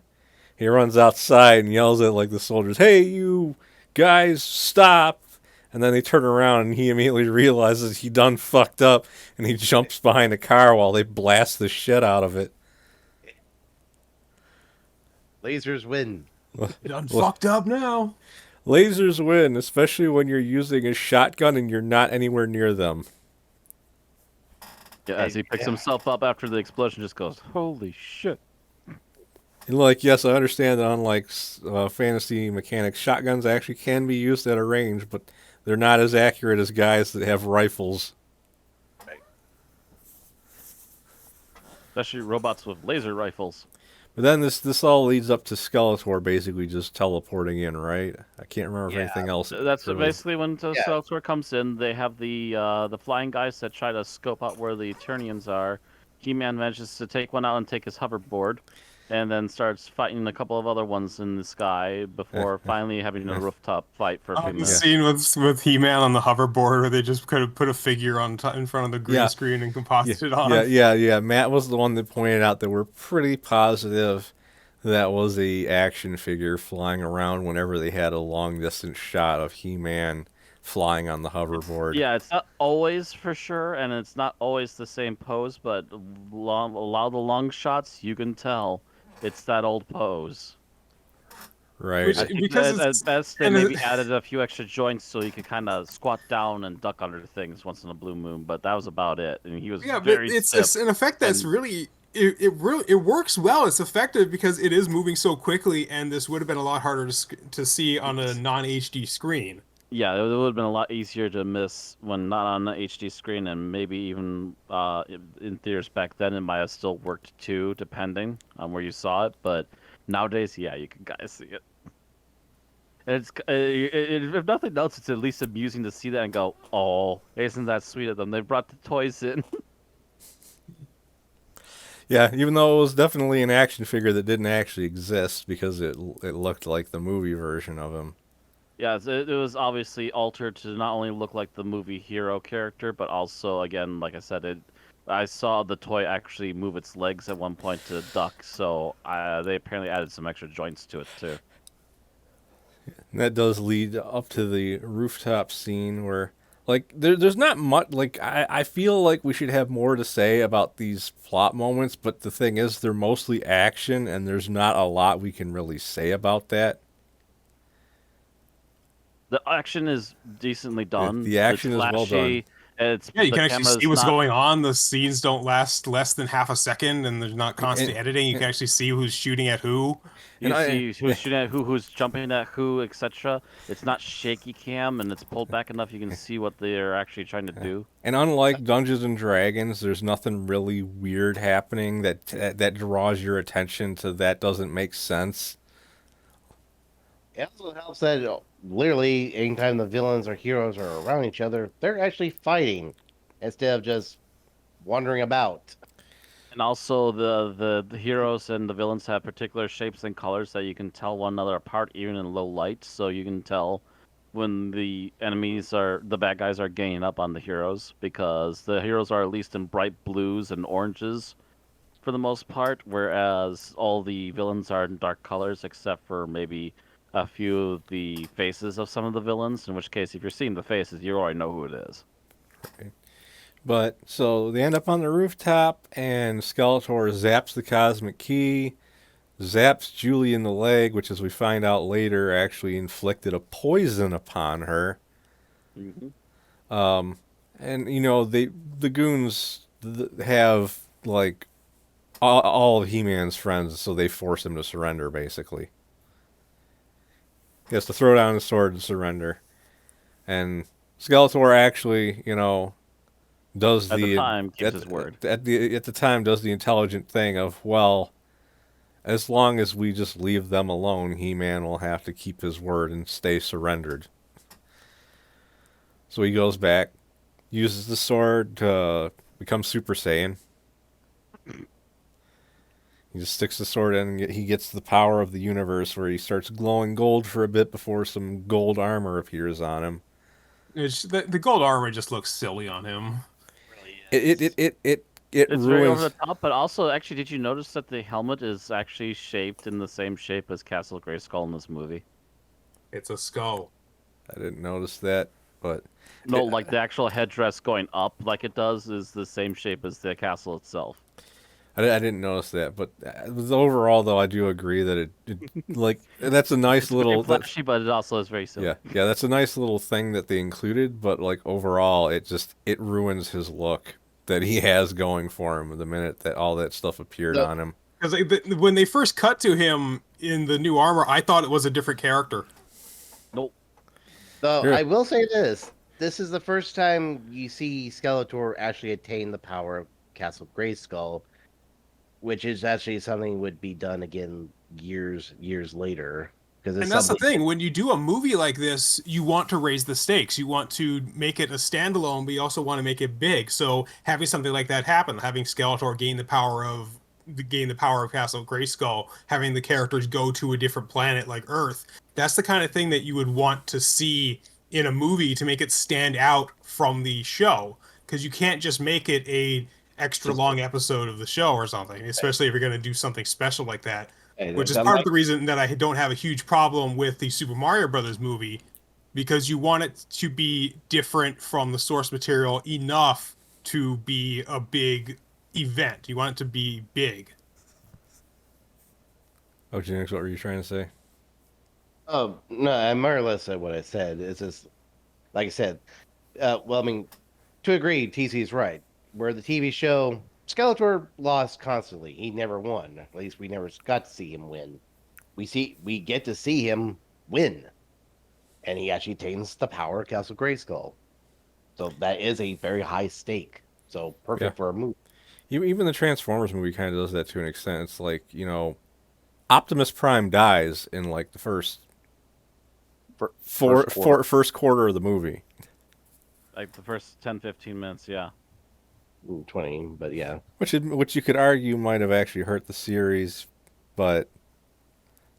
He runs outside and yells at like the soldiers, "Hey, you guys, stop!" And then they turn around and he immediately realizes he done fucked up, and he jumps behind a car while they blast the shit out of it. Lasers win. It done fucked up now. Lasers win, especially when you're using a shotgun and you're not anywhere near them. Yeah, as he picks himself up after the explosion, just goes, "Holy shit!" And like, yes, I understand that unlike fantasy mechanics, shotguns actually can be used at a range, but they're not as accurate as guys that have rifles. Especially robots with laser rifles. But then this all leads up to Skeletor basically just teleporting in, right? I can't remember if anything else. That's really- basically when Skeletor comes in. They have the flying guys that try to scope out where the Eternians are. He-Man manages to take one out and take his hoverboard, and then starts fighting a couple of other ones in the sky before finally having a rooftop fight for a few The minutes. scene with He-Man on the hoverboard where they just could have put a figure in front of the green Yeah. screen and composited it on. Yeah. Matt was the one that pointed out that we're pretty positive that was a action figure flying around whenever they had a long distance shot of He-Man flying on the hoverboard. Yeah, it's not always for sure, and it's not always the same pose, but a lot of the long shots, you can tell it's that old pose. Right. Which- I think Because at it's- best they and maybe it- added a few extra joints so you could kind of squat down and duck under things once in a blue moon, but that was about it. And he was Yeah, but very it's stiff. an effect that's and- really it works well. It's effective because it is moving so quickly, and this would have been a lot harder to see on a non HD screen. Yeah, it would have been a lot easier to miss when not on the HD screen, and maybe even in theaters back then it might have still worked too, depending on where you saw it. But nowadays, yeah, you can kind of see it. And if nothing else, it's at least amusing to see that and go, "Oh, isn't that sweet of them? They brought the toys in." Yeah, even though it was definitely an action figure that didn't actually exist because it looked like the movie version of him. Yeah, it was obviously altered to not only look like the movie hero character, but also, again, like I said, I saw the toy actually move its legs at one point to duck, so they apparently added some extra joints to it too. And that does lead up to the rooftop scene where, like, there's not much. Like, I feel like we should have more to say about these plot moments, but the thing is, they're mostly action, and there's not a lot we can really say about that. The action is decently done. The It's action is well done. flashy. It's Yeah, you the can actually see camera's what's not. going on. The scenes don't last less than half a second, and there's not constant And, editing. You can actually see who's shooting at who. and You I, see who's shooting at who, who's jumping at who, etc. It's not shaky cam, and it's pulled back enough you can see what they're actually trying to do. and unlike Dungeons and Dragons, there's nothing really weird happening that draws your attention to that doesn't make sense. It also helps that literally anytime the villains or heroes are around each other, they're actually fighting instead of just wandering about. And also, the heroes and the villains have particular shapes and colors that you can tell one another apart, even in low light. So you can tell when the bad guys are gaining up on the heroes, because the heroes are at least in bright blues and oranges for the most part, whereas all the villains are in dark colors, except for maybe a few of the faces of some of the villains. In which case, if you're seeing the faces, you already know who it is. But so they end up on the rooftop, and Skeletor zaps the cosmic key, zaps Julie in the leg, which, as we find out later, actually inflicted a poison upon her. Hmm. And the goons have like all of He-Man's friends, so they force him to surrender. Basically, he has to throw down his sword and surrender. And Skeletor actually, does At the the time, keeps his word. at the time does the intelligent thing of, well, as long as we just leave them alone, He-Man will have to keep his word and stay surrendered. So he goes back, uses the sword to become Super Saiyan. He just sticks the sword in, and he gets the power of the universe, where he starts glowing gold for a bit before some gold armor appears on him. The gold armor just looks silly on him. Really It is. it it it it It's very over the ruins. top, but also, actually, did you notice that the helmet is actually shaped in the same shape as Castle Grayskull in this movie? It's a skull. I didn't notice that, but No, like the actual headdress going up like it does is the same shape as the castle itself. I didn't notice that. But overall, though, I do agree that it like that's a nice It's very little that flashy, but it also is very silly. yeah, that's a nice little thing that they included. But like overall, it ruins his look that he has going for him the minute that all that stuff appeared So, on him. Because when they first cut to him in the new armor, I thought it was a different character. Nope. so Here, I will say this: this is the first time you see Skeletor actually attain the power of Castle Grayskull, which is actually something would be done again years later. Because it's And that's the something. thing. When you do a movie like this, you want to raise the stakes. You want to make it a standalone, but you also want to make it big. So having something like that happen, having Skeletor gain the power of Castle Grayskull, having the characters go to a different planet like Earth, that's the kind of thing that you would want to see in a movie to make it stand out from the show. Because you can't just make it a extra long episode of the show or something, especially if you're going to do something special like that, which is That part of might the reason that I don't have a huge problem with the Super Mario Brothers movie, because you want it to be different from the source material enough to be a big event. You want it to be big. Ojunix, what were you trying to say? Oh no, I more or less said what I said. It's just like I said. Well, I mean, to agree, TC's right. Where the TV show Skeletor lost constantly. He never won. At least we never got to see him win. We get to see him win, and he actually attains the power of Castle Grayskull. So that is a very high stake. So Yeah, perfect for a movie. even the Transformers movie kind of does that to an extent. It's like, Optimus Prime dies in like the first First quarter. first quarter of the movie. Like the first 10, 15 minutes, yeah. 20, but yeah. Which you could argue might have actually hurt the series, but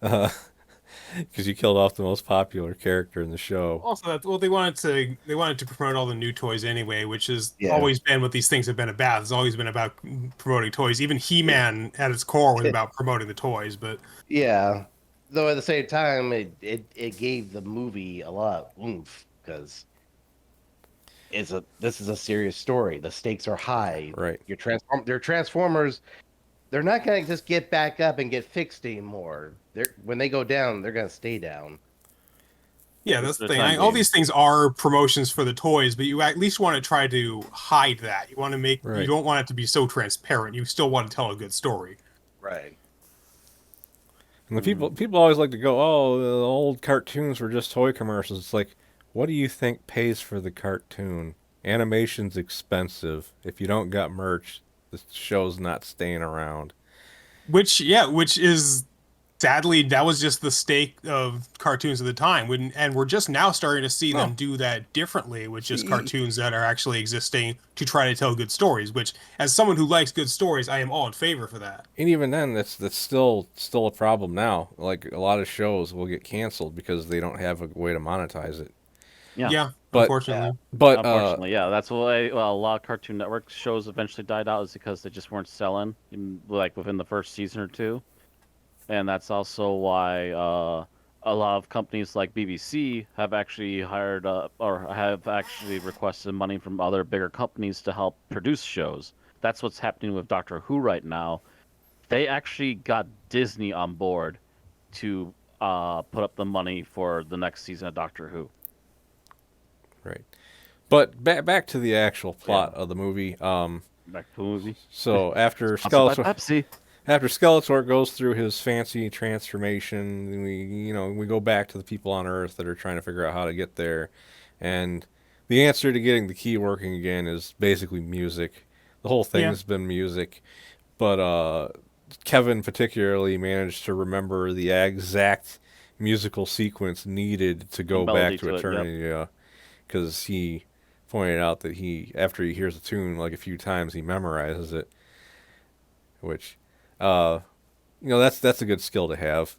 because you killed off the most popular character in the show. Also, that well, they wanted to promote all the new toys anyway, which has Yeah. always been what these things have been about. It's always been about promoting toys. Even Yeah. He-Man, at its core, was about promoting the toys. But Yeah. Though at the same time, it gave the movie a lot of oomph because this is a serious story. The stakes are high. Right. Their Transformers. They're not gonna just get back up and get fixed anymore. When they go down, they're gonna stay down. yeah, For that's the the thing. time All being. these things are promotions for the toys, but you at least want to try to hide that. You want to make you Right. don't want it to be so transparent. You still want to tell a good story. Right. And the people always like to go, oh, the old cartoons were just toy commercials. It's like, what do you think pays for the cartoon? Animation's expensive. If you don't got merch, the show's not staying around. Which is sadly that was just the stake of cartoons at the time. And we're just now starting to see them Oh. do that differently with just E- cartoons that are actually existing to try to tell good stories. Which, as someone who likes good stories, I am all in favor for that. And even then, that's still a problem now. Like a lot of shows will get canceled because they don't have a way to monetize it. Yeah. Yeah, But unfortunately. but Unfortunately, yeah, that's why a lot of Cartoon Network shows eventually died out is because they just weren't selling, like within the first season or two, and that's also why a lot of companies like BBC have actually hired or have actually requested money from other bigger companies to help produce shows. That's what's happening with Doctor Who right now. They actually got Disney on board to put up the money for the next season of Doctor Who. right. But back to the actual plot of the movie. Back to the movie. So after Sponsored by Skeletor, Pepsi. after Skeletor goes through his fancy transformation, we go back to the people on Earth that are trying to figure out how to get there, and the answer to getting the key working again is basically music. The whole thing Yeah. has been music, but Kevin particularly managed to remember the exact musical sequence needed to go Melody back to to it, yep. eternity, because he pointed out that after he hears a tune like a few times, he memorizes it, which that's a good skill to have.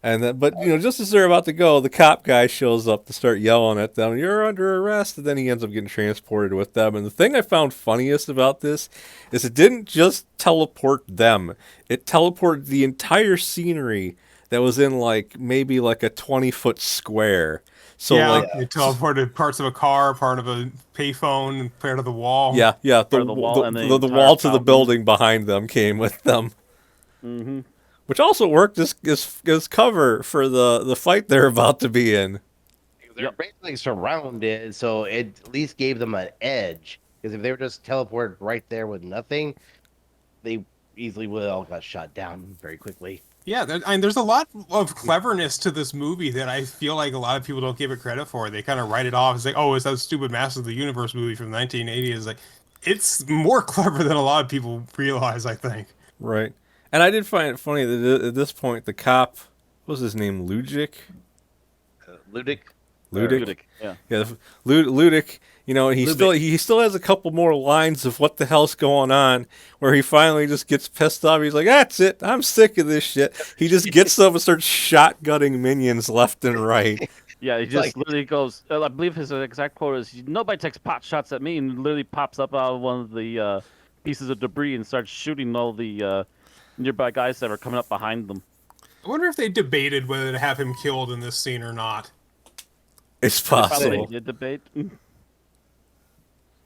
But just as they're about to go, the cop guy shows up to start yelling at them, "You're under arrest!" And then he ends up getting transported with them. And the thing I found funniest about this is it didn't just teleport them; it teleported the entire scenery that was in maybe a 20-foot square. So Yeah, like, they teleported parts of a car, part of a payphone, part of the wall. yeah, the Part of the wall and the the entire wall to the fountain. building behind them came with them. Mm-hmm. Which also worked as cover for the fight they're about to be in. They're Yep. basically surrounded, so it at least gave them an edge. Because if they were just teleported right there with nothing, they easily would have all got shot down very quickly. Yeah, there's a lot of cleverness to this movie that I feel like a lot of people don't give it credit for. They kind of write it off as like, oh, it's that stupid Masters of the Universe movie from 1980. It's like, it's more clever than a lot of people realize, I think. Right. And I did find it funny that at this point the cop, what was his name, Ludic? Ludic? Ludic? Ludic, yeah. Yeah, Ludic. He still has a couple more lines of what the hell's going on, where he finally just gets pissed off. He's like, "That's it. I'm sick of this shit." He just gets up and starts shotgunning minions left and right. Yeah, he just like- literally goes. I believe his exact quote is, "Nobody takes pot shots at me," and literally pops up out of one of the pieces of debris and starts shooting all the nearby guys that are coming up behind them. I wonder if they debated whether to have him killed in this scene or not. It's Probably possible. did debate.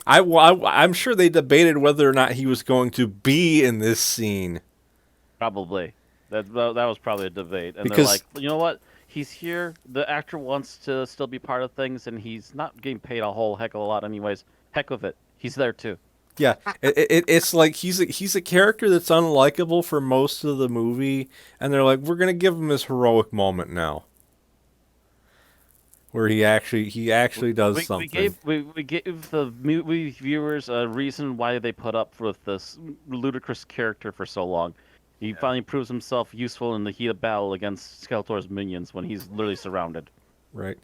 I'm sure they debated whether or not he was going to be in this scene. Probably. That was probably a debate. And Because- they're like, you know what? He's here. The actor wants to still be part of things, and he's not getting paid a whole heck of a lot anyways. Heck with it. He's there too. Yeah, it's like he's a character that's unlikable for most of the movie, and they're like, we're gonna give him his heroic moment now, where he actually does something. We gave the movie viewers a reason why they put up with this ludicrous character for so long. He finally proves himself useful in the heat of battle against Skeletor's minions when he's literally surrounded. Right.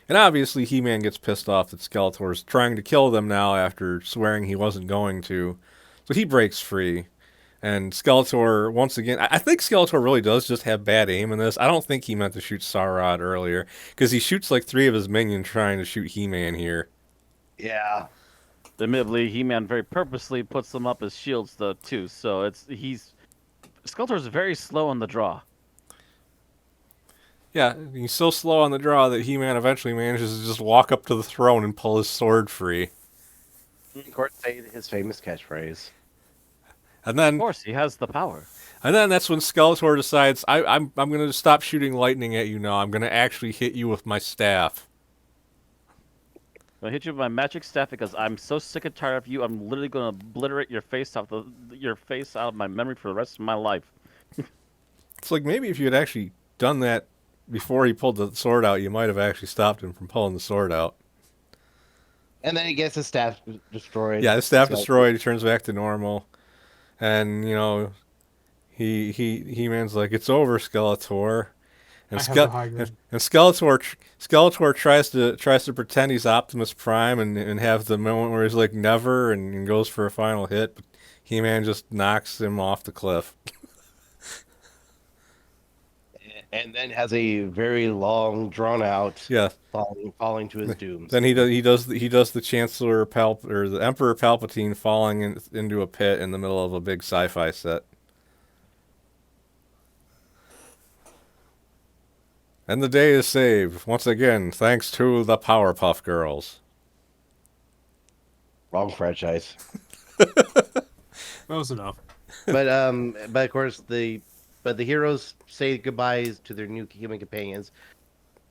And obviously, He-Man gets pissed off that Skeletor's trying to kill them now after swearing he wasn't going to. So he breaks free. And Skeletor, once again, I think Skeletor really does just have bad aim in this. I don't think he meant to shoot Saurod earlier, because he shoots like 3 of his minions trying to shoot He-Man here. Yeah. Admittedly, He-Man very purposely puts them up as shields, though, too. So Skeletor's very slow on the draw. Yeah, he's so slow on the draw that He-Man eventually manages to just walk up to the throne and pull his sword free. Of course, say his famous catchphrase. And Of then, course, he has the power. that's when Skeletor decides, I'm going to stop shooting lightning at you now. I'm going to actually hit you with my staff. I'm gonna hit you with my magic staff because I'm so sick and tired of you. I'm literally gonna obliterate your face out of my memory for the rest of my life. It's like maybe if you had actually done that before he pulled the sword out, you might have actually stopped him from pulling the sword out. And then he gets his staff destroyed. Yeah, his staff So- destroyed. He turns back to normal, and He-Man's like, "It's over, Skeletor." And, I have the high ground. and Skeletor tries to pretend he's Optimus Prime and have the moment where he's like never and goes for a final hit, but He-Man just knocks him off the cliff. And then has a very long, drawn out Yeah. falling to his doom. Then he does the Chancellor or the Emperor Palpatine falling into a pit in the middle of a big sci-fi set. And the day is saved once again thanks to the Powerpuff Girls. Wrong franchise. Close enough. But of course the heroes say goodbyes to their new human companions,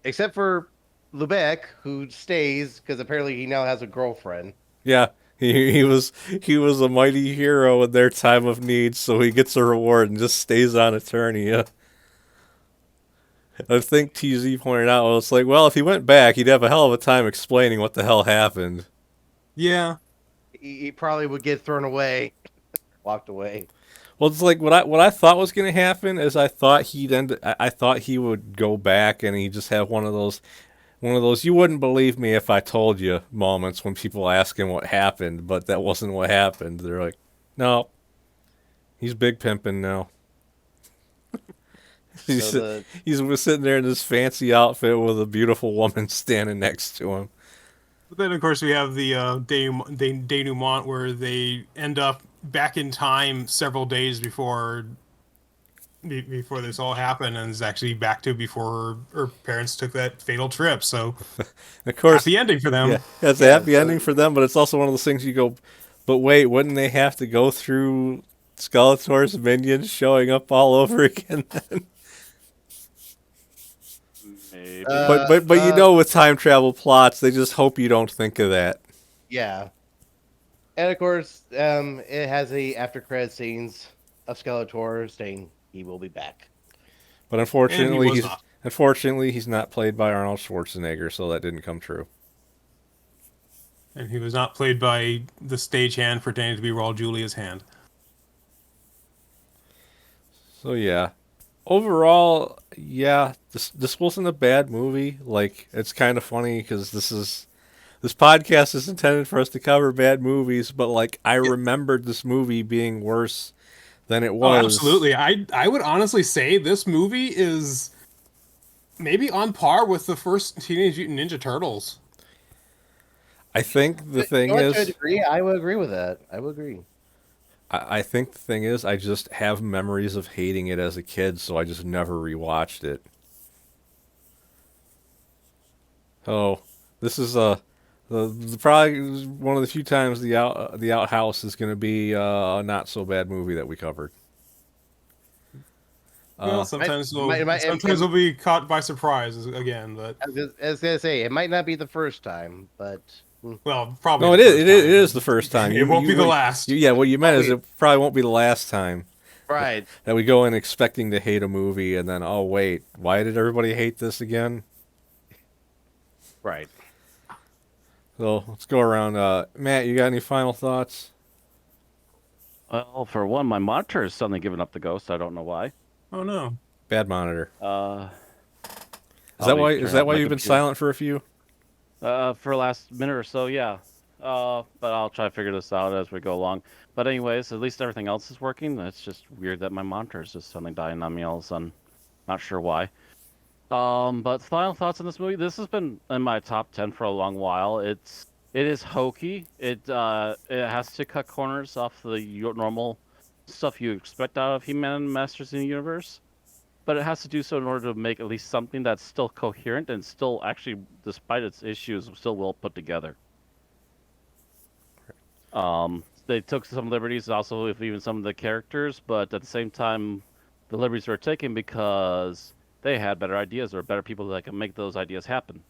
except for Lubeck, who stays because apparently he now has a girlfriend. Yeah, he was a mighty hero in their time of need, so he gets a reward and just stays on Eternia. I think TZ pointed out, well, it's like, well, if he went back, he'd have a hell of a time explaining what the hell happened. Yeah. He probably would get thrown away, walked away. Well, it's like what I thought was going to happen is I thought he would go back and he'd just have one of those you wouldn't believe me if I told you moments when people ask him what happened, but that wasn't what happened. They're like, no, he's big pimping now. He's sitting there in this fancy outfit with a beautiful woman standing next to him. But then, of course, we have the denouement where they end up back in time several days before this all happened, and is actually back to before her parents took that fatal trip. So, of course, happy ending for them. Yeah, it's a happy ending for them, but it's also one of those things you go, but wait, wouldn't they have to go through Skeletor's minions showing up all over again then? Maybe. But with time travel plots, they just hope you don't think of that. Yeah. And of course, it has a after credit scenes of Skeletor saying he will be back. But unfortunately, And he was not. he's not played by Arnold Schwarzenegger, so that didn't come true. And he was not played by the stagehand pretending to be Raul Julia's hand. So yeah, overall, yeah, this wasn't a bad movie. Like, it's kind of funny because this podcast is intended for us to cover bad movies, but like I remembered this movie being worse than it was. Oh, absolutely. I would honestly say this movie is maybe on par with the first Teenage Mutant Ninja Turtles. I think the thing To a is, degree, I would agree with that. I would agree. I think the thing is, I just have memories of hating it as a kid, so I just never rewatched it. Oh, this is the probably one of the few times the Outhouse is going to be a not so bad movie that we covered. Well, sometimes might- we'll be caught by surprise again, but I was gonna say it might not be the first time, but well, probably. No, the first it time. is the first time. It won't be the last. What you meant is it probably won't be the last time right. that we go in expecting to hate a movie, and then, oh wait, why did everybody hate this again? Right. So let's go around. Matt, you got any final thoughts? Well, for one, my monitor is suddenly giving up the ghost. I don't know why. Oh no. Bad monitor. I'll Is that why turn off my you've been computer. silent for a few? For the last minute or so, yeah. But I'll try to figure this out as we go along. But anyways, at least everything else is working. It's just weird that my monitor is just suddenly dying on me all of a sudden. Not sure why. But final thoughts on this movie. This has been in my top 10 for a long while. It is hokey. It has to cut corners off the normal stuff you expect out of He-Man Masters in the Universe, but it has to do so in order to make at least something that's still coherent and still actually, despite its issues, still well put together. They took some liberties also with even some of the characters, but at the same time, the liberties were taken because they had better ideas or better people that could make those ideas happen.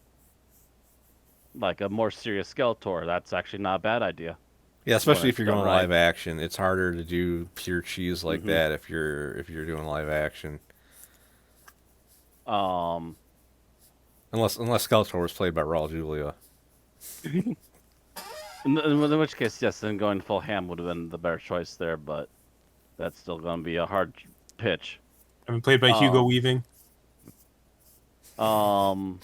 Like a more serious Skeletor, that's actually not a bad idea Yeah, when especially if it's you're done going right. live action, it's harder to do pure cheese like hmm that if you're doing live action. Um, Unless Skeletor was played by Raul Julia. in which case, yes, then going full ham would have been the better choice there, but that's still going to be a hard pitch. I've been played by Hugo Um, Weaving. um,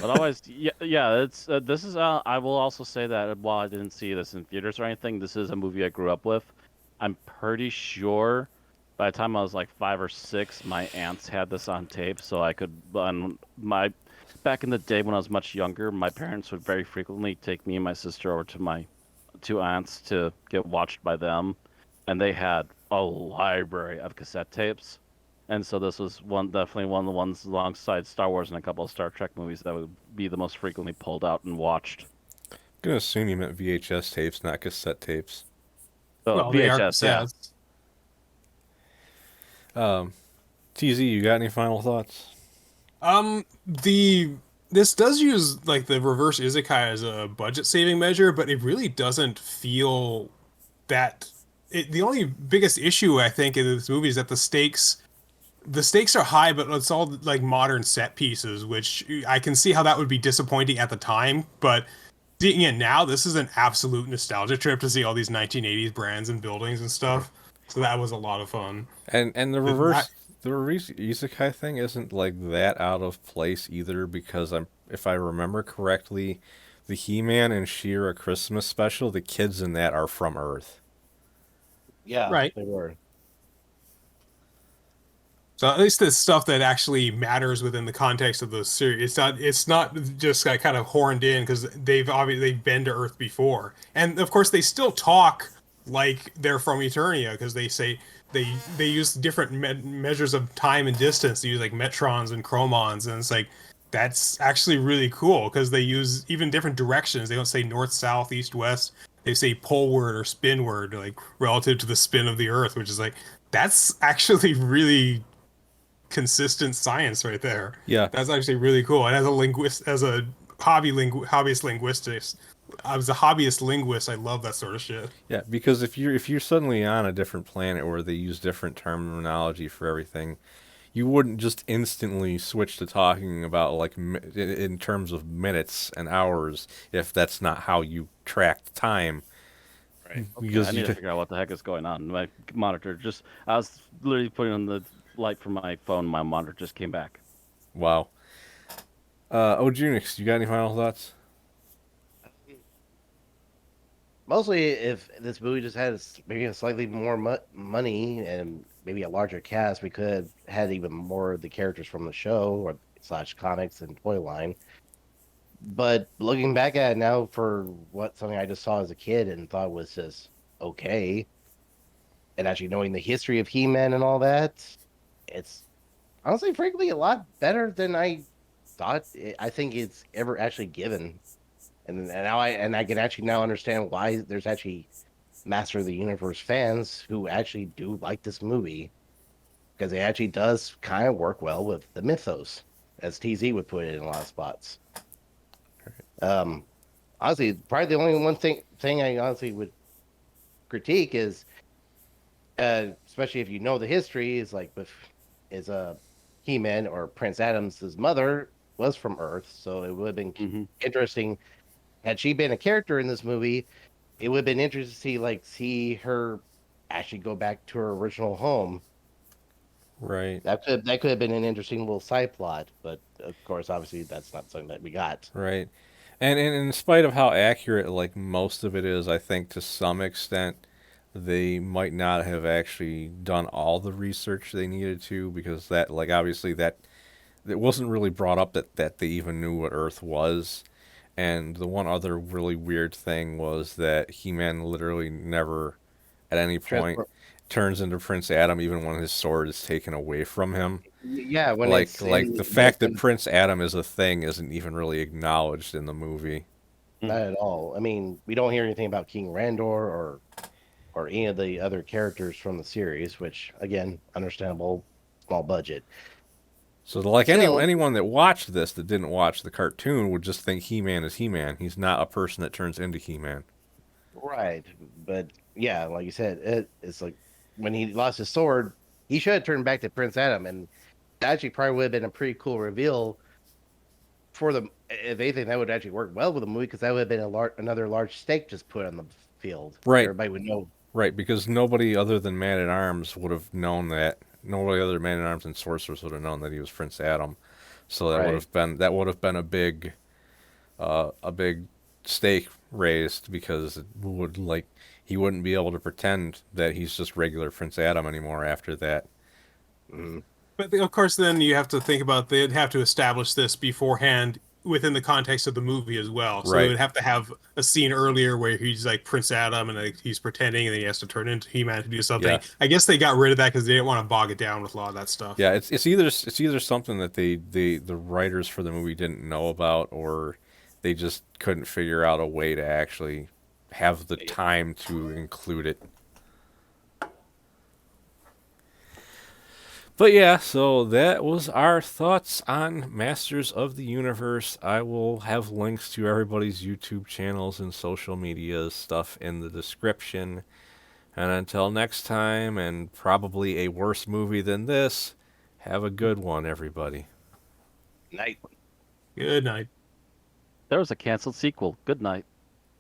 but always, yeah. It's this is. I will also say that while I didn't see this in theaters or anything, this is a movie I grew up with. I'm pretty sure by the time I was like 5 or 6, my aunts had this on tape, so I could. On my back in the day when I was much younger, my parents would very frequently take me and my sister over to my two aunts to get watched by them, and they had a library of cassette tapes. And so this was definitely one of the ones alongside Star Wars and a couple of Star Trek movies that would be the most frequently pulled out and watched. I'm gonna assume you meant VHS tapes, not cassette tapes. So Well, they are VHS, yeah. cassettes. Um, TZ, you got any final thoughts? The this does use like the reverse isekai as a budget saving measure, but it really doesn't feel that. The only biggest issue I think in this movie is that the stakes are high, but it's all like modern set pieces, which I can see how that would be disappointing at the time. But seeing it now, this is an absolute nostalgia trip to see all these 1980s brands and buildings and stuff. So that was a lot of fun. And the Not, reverse isekai thing isn't like that out of place either because if I remember correctly, the He-Man and She-Ra Christmas special, the kids in that are from Earth. Yeah, right. they were. So at least the stuff that actually matters within the context of the series. It's not just like kind of horned in because they've been to Earth before, and of course they still talk like they're from Eternia because they say they use different measures of time and distance. They use like metrons and chromons, and it's like that's actually really cool because they use even different directions. They don't say north, south, east, west. They say poleward or spinward, like relative to the spin of the Earth, which is like that's actually really consistent science right there. Yeah, That's actually really cool. And as a linguist, as a hobbyist linguist, I was a hobbyist linguist. I love that sort of shit. yeah, because if you're suddenly on a different planet where they use different terminology for everything, you wouldn't just instantly switch to talking about like in terms of minutes and hours if that's not how you tracked time. Right. Okay, I Because need you, to figure out what the heck is going on. My monitor just, I was literally putting on the light from my phone. My monitor just came back. wow. Ojunix, you got any final thoughts? Mostly, if this movie just had maybe a slightly more money and maybe a larger cast, we could have had even more of the characters from the show or slash comics and toy line. But looking back at it now, for what something I just saw as a kid and thought was just okay, and actually knowing the history of He-Man and all that, it's honestly, frankly, a lot better than I thought. I think it's ever actually given, and now I can actually now understand why there's actually Master of the Universe fans who actually do like this movie because it actually does kind of work well with the mythos, as TZ would put it in a lot of spots. Um, Honestly, probably the only one thing I honestly would critique is, especially if you know the history, is like with is He-Man or Prince Adam's mother was from Earth, so it would have been hmm interesting had she been a character in this movie. It would have been interesting to see her actually go back to her original home. Right, That could have been an interesting little side plot, but of course, obviously, that's not something that we got. right. And in spite of how accurate like most of it is, I think to some extent they might not have actually done all the research they needed to, because that like obviously that it wasn't really brought up that they even knew what Earth was. And the one other really weird thing was that He-Man literally never at any point Transform. turns into Prince Adam, even when his sword is taken away from him. Yeah, when Like it's like the in when fact it's that in Prince Adam is a thing isn't even really acknowledged in the movie. not at all. I mean, we don't hear anything about King Randor or any of the other characters from the series, which again, understandable, small budget. So like Still, anyone that watched this that didn't watch the cartoon would just think He-Man is He-Man. He's not a person that turns into He-Man. right, but yeah, like you said, it's like when he lost his sword, he should have turned back to Prince Adam, and that actually probably would have been a pretty cool reveal for the. If anything, that would actually work well with the movie because that would have been another large stake just put on the field. Right, Everybody would know. right, because nobody other than Man at Arms would have known that. Nobody other than Man at Arms and Sorcerers would have known that he was Prince Adam. So Right. that would have been a big stake raised, because it would like he wouldn't be able to pretend that he's just regular Prince Adam anymore after that. Mhm. But of course, then you have to think about they'd have to establish this beforehand within the context of the movie as well. So they Right. would have to have a scene earlier where he's like Prince Adam and like he's pretending and then he has to turn into He-Man to do something. Yeah. I guess they got rid of that because they didn't want to bog it down with a lot of that stuff. Yeah, it's either something that the writers for the movie didn't know about, or they just couldn't figure out a way to actually have the time to include it. But yeah, so that was our thoughts on Masters of the Universe. I will have links to everybody's YouTube channels and social media stuff in the description. And until next time, and probably a worse movie than this, have a good one, everybody. Night. Good night. There was a canceled sequel. Good night.